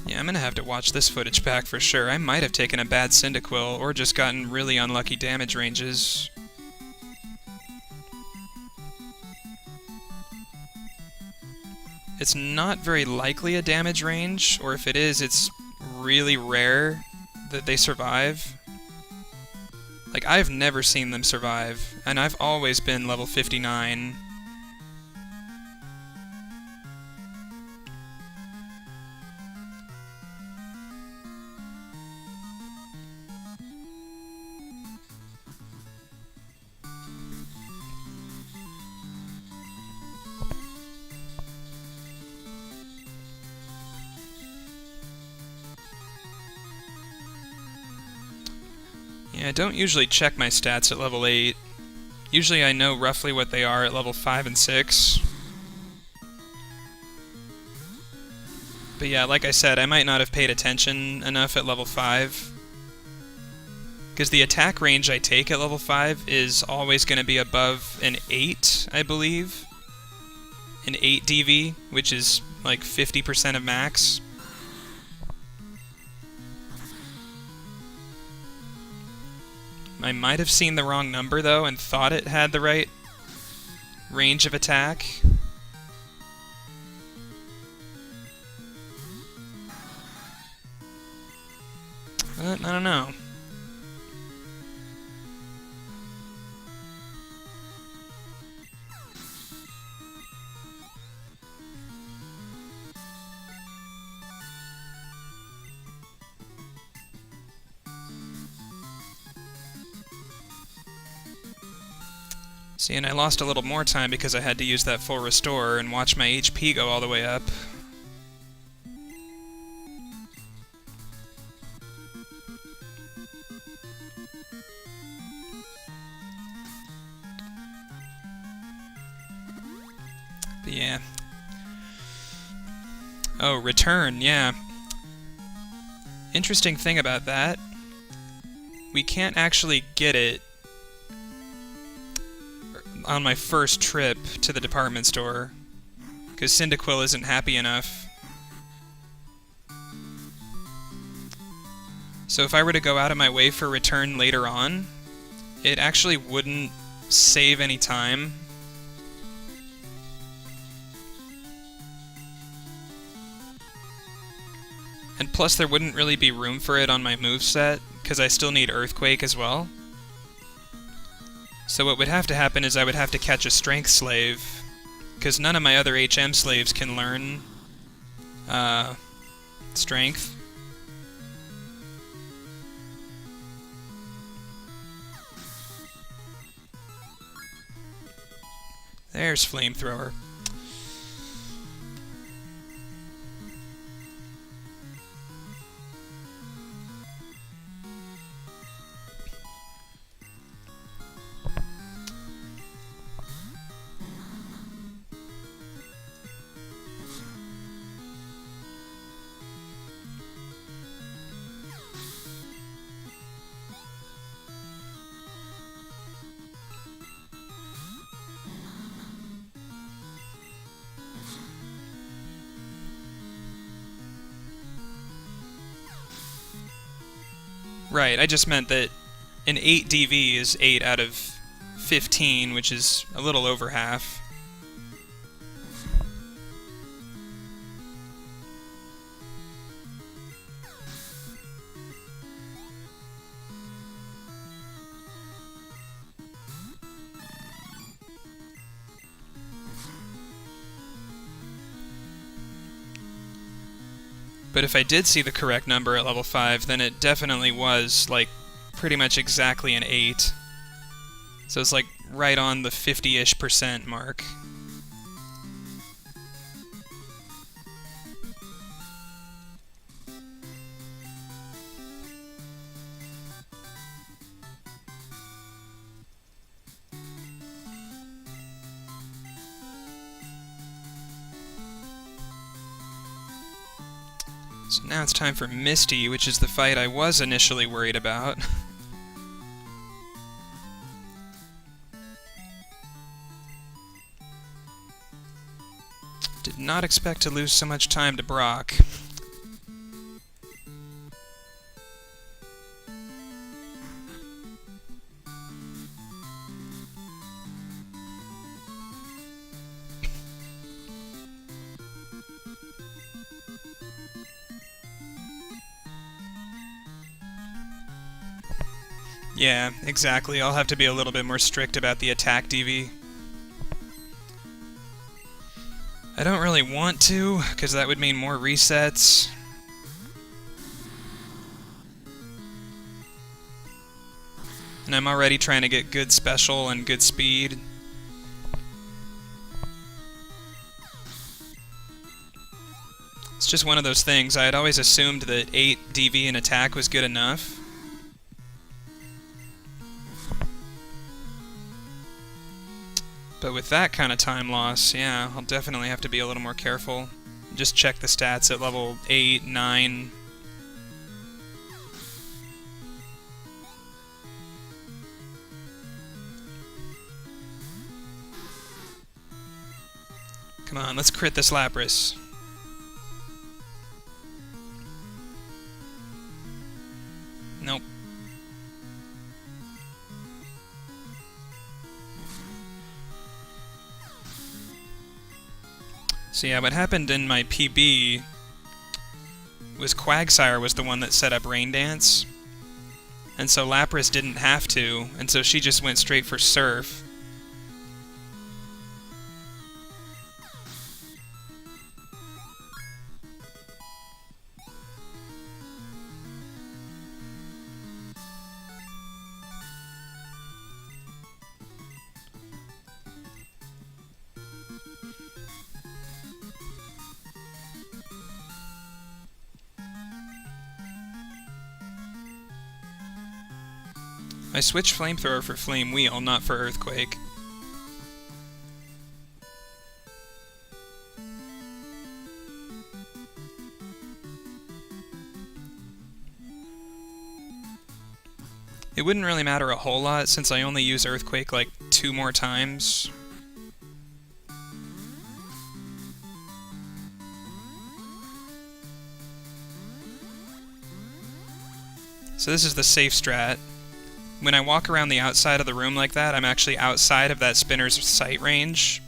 Yeah, I'm gonna have to watch this footage back for sure. I might have taken a bad Cyndaquil, or just gotten really unlucky damage ranges. It's not very likely a damage range, or if it is, it's really rare that they survive. Like, I've never seen them survive, and I've always been level 59. Yeah, I don't usually check my stats at level 8. Usually I know roughly what they are at level 5 and 6. But yeah, like I said, I might not have paid attention enough at level 5. Because the attack range I take at level 5 is always going to be above an 8, I believe. An 8 DV, which is like 50% of max. I might have seen the wrong number, though, and thought it had the right range of attack. But I don't know. See, and I lost a little more time because I had to use that full restore and watch my HP go all the way up. But yeah. Oh, return, yeah. Interesting thing about that, we can't actually get it on my first trip to the department store, because Cyndaquil isn't happy enough. So if I were to go out of my way for return later on, it actually wouldn't save any time. And plus there wouldn't really be room for it on my moveset, because I still need Earthquake as well. So what would have to happen is I would have to catch a Strength Slave, because none of my other HM slaves can learn Strength. There's Flamethrower. Right, I just meant that an 8 DV is 8 out of 15, which is a little over half. But if I did see the correct number at level 5, then it definitely was, like, pretty much exactly an 8. So it's, like, right on the 50-ish% mark. So now it's time for Misty, which is the fight I was initially worried about. Did not expect to lose so much time to Brock. Yeah, exactly. I'll have to be a little bit more strict about the attack DV. I don't really want to, because that would mean more resets. And I'm already trying to get good special and good speed. It's just one of those things. I had always assumed that 8 DV and attack was good enough. But with that kind of time loss, yeah, I'll definitely have to be a little more careful. Just check the stats at level 8, 9. Come on, let's crit this Lapras. Nope. So yeah, what happened in my PB was Quagsire was the one that set up Rain Dance, and so Lapras didn't have to, and so she just went straight for Surf. I switched Flamethrower for Flame Wheel, not for Earthquake. It wouldn't really matter a whole lot since I only use Earthquake like 2 more times. So this is the safe strat. When I walk around the outside of the room like that, I'm actually outside of that spinner's sight range.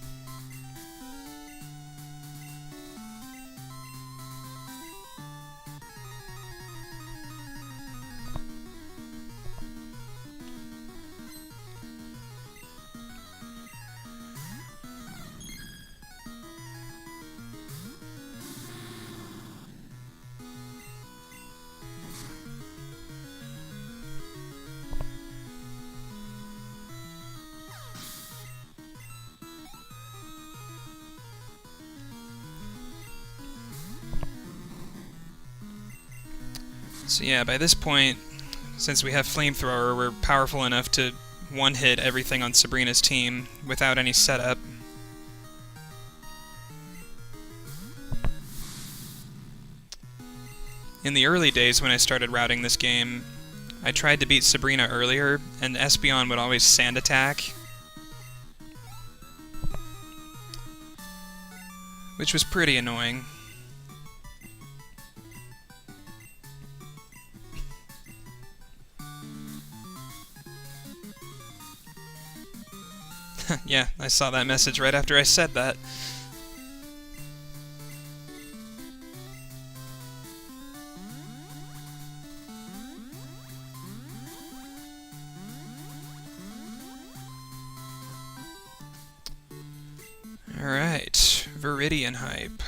So yeah, by this point, since we have Flamethrower, we're powerful enough to one-hit everything on Sabrina's team without any setup. In the early days when I started routing this game, I tried to beat Sabrina earlier, and Espeon would always Sand Attack, which was pretty annoying. Yeah, I saw that message right after I said that. Alright, Viridian Hype.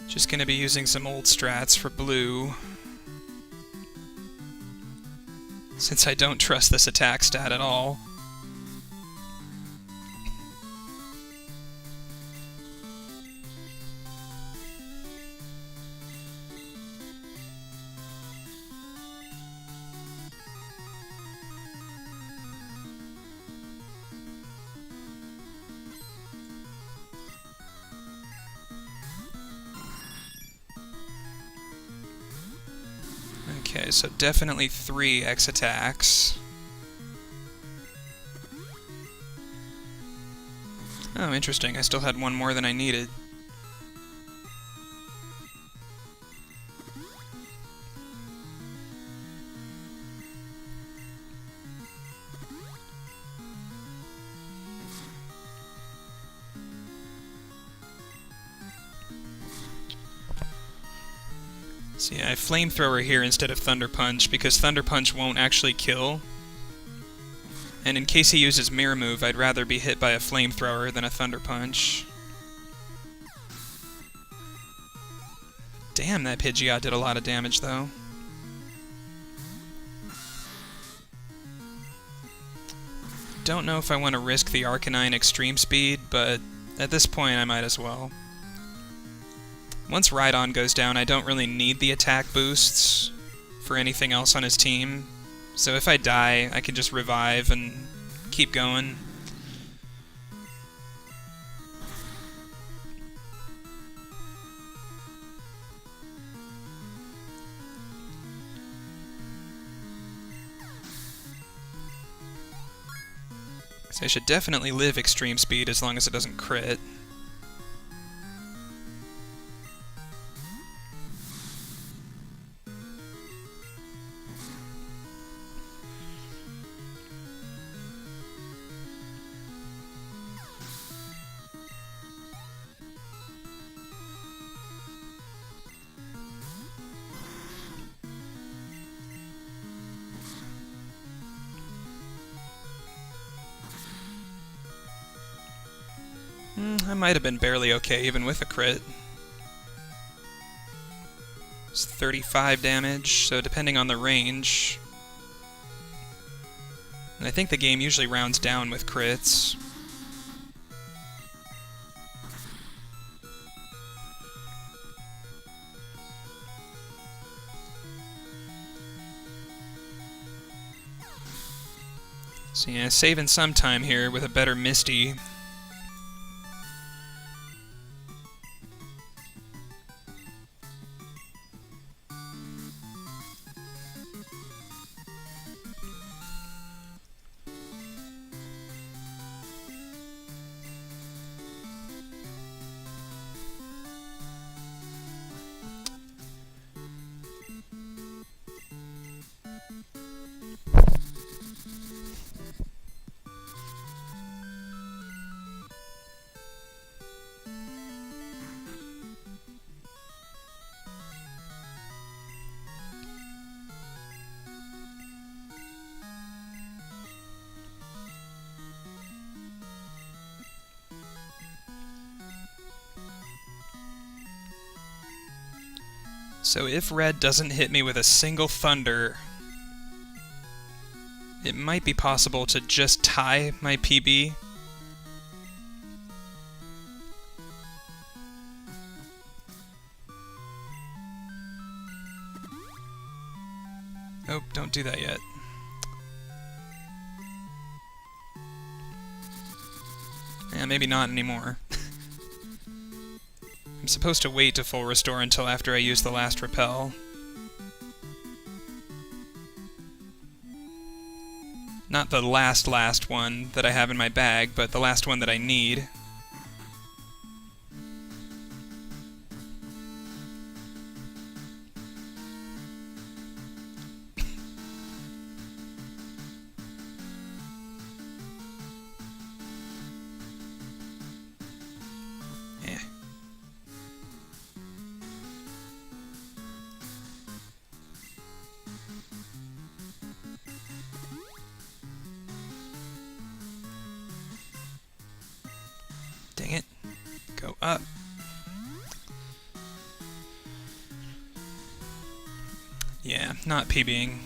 Just gonna be using some old strats for blue, since I don't trust this attack stat at all. Okay, so definitely 3 X attacks. Oh, interesting. I still had one more than I needed. So yeah, I Flamethrower here instead of Thunder Punch because Thunder Punch won't actually kill. And in case he uses Mirror Move, I'd rather be hit by a Flamethrower than a Thunder Punch. Damn, that Pidgeot did a lot of damage, though. Don't know if I want to risk the Arcanine Extreme Speed, but at this point I might as well. Once Rhydon goes down, I don't really need the attack boosts for anything else on his team. So if I die, I can just revive and keep going. So I should definitely live Extreme Speed as long as it doesn't crit. I might have been barely okay even with a crit. It's 35 damage, so depending on the range. And I think the game usually rounds down with crits. So yeah, saving some time here with a better Misty. So if Red doesn't hit me with a single Thunder, it might be possible to just tie my PB. Oh, don't do that yet. Yeah, maybe not anymore. I'm supposed to wait to full restore until after I use the last repel. Not the last one that I have in my bag, but the last one that I need. Dang it. Go up. Yeah, not PBing.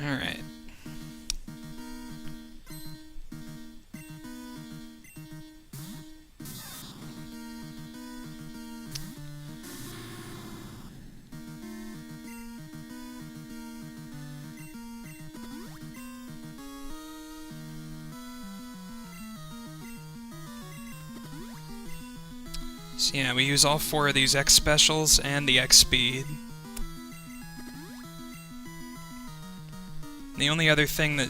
Alright. So yeah, we use all 4 of these X specials and the X speed. The only other thing that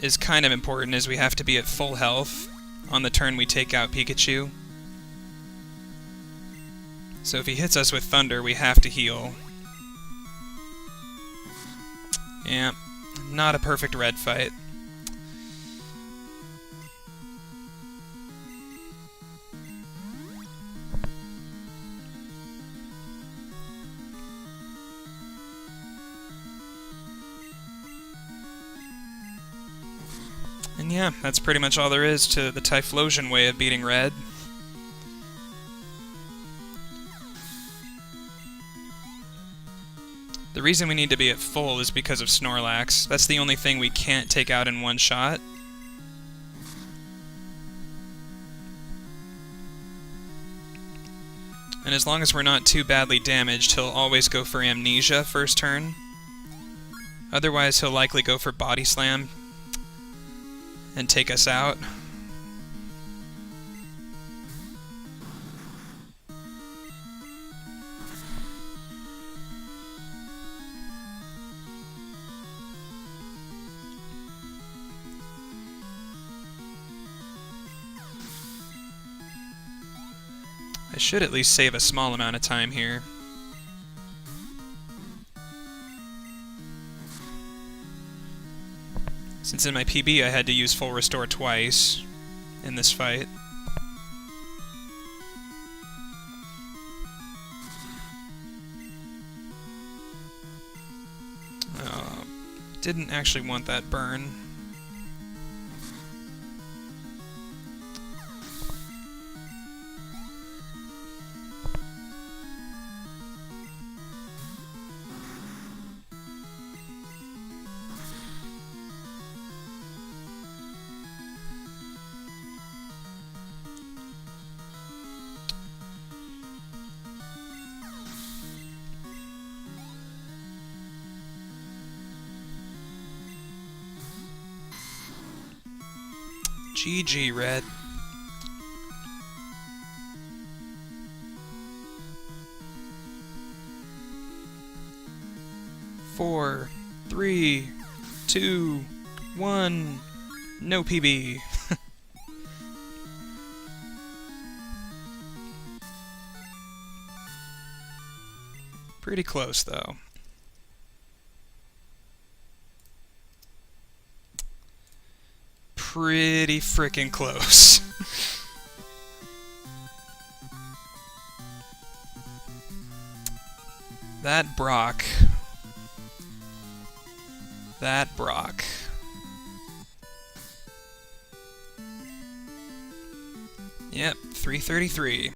is kind of important is we have to be at full health on the turn we take out Pikachu. So if he hits us with Thunder, we have to heal. Yeah, not a perfect red fight. And yeah, that's pretty much all there is to the Typhlosion way of beating red. The reason we need to be at full is because of Snorlax. That's the only thing we can't take out in one shot. And as long as we're not too badly damaged, he'll always go for Amnesia first turn. Otherwise, he'll likely go for Body Slam and take us out. I should at least save a small amount of time here. Since in my PB I had to use full restore twice in this fight. Didn't actually want that burn. GG, Red. Four, 3, 2, 1, no PB. Pretty close, though. Pretty frickin' close. That Brock. That Brock. Yep, 333.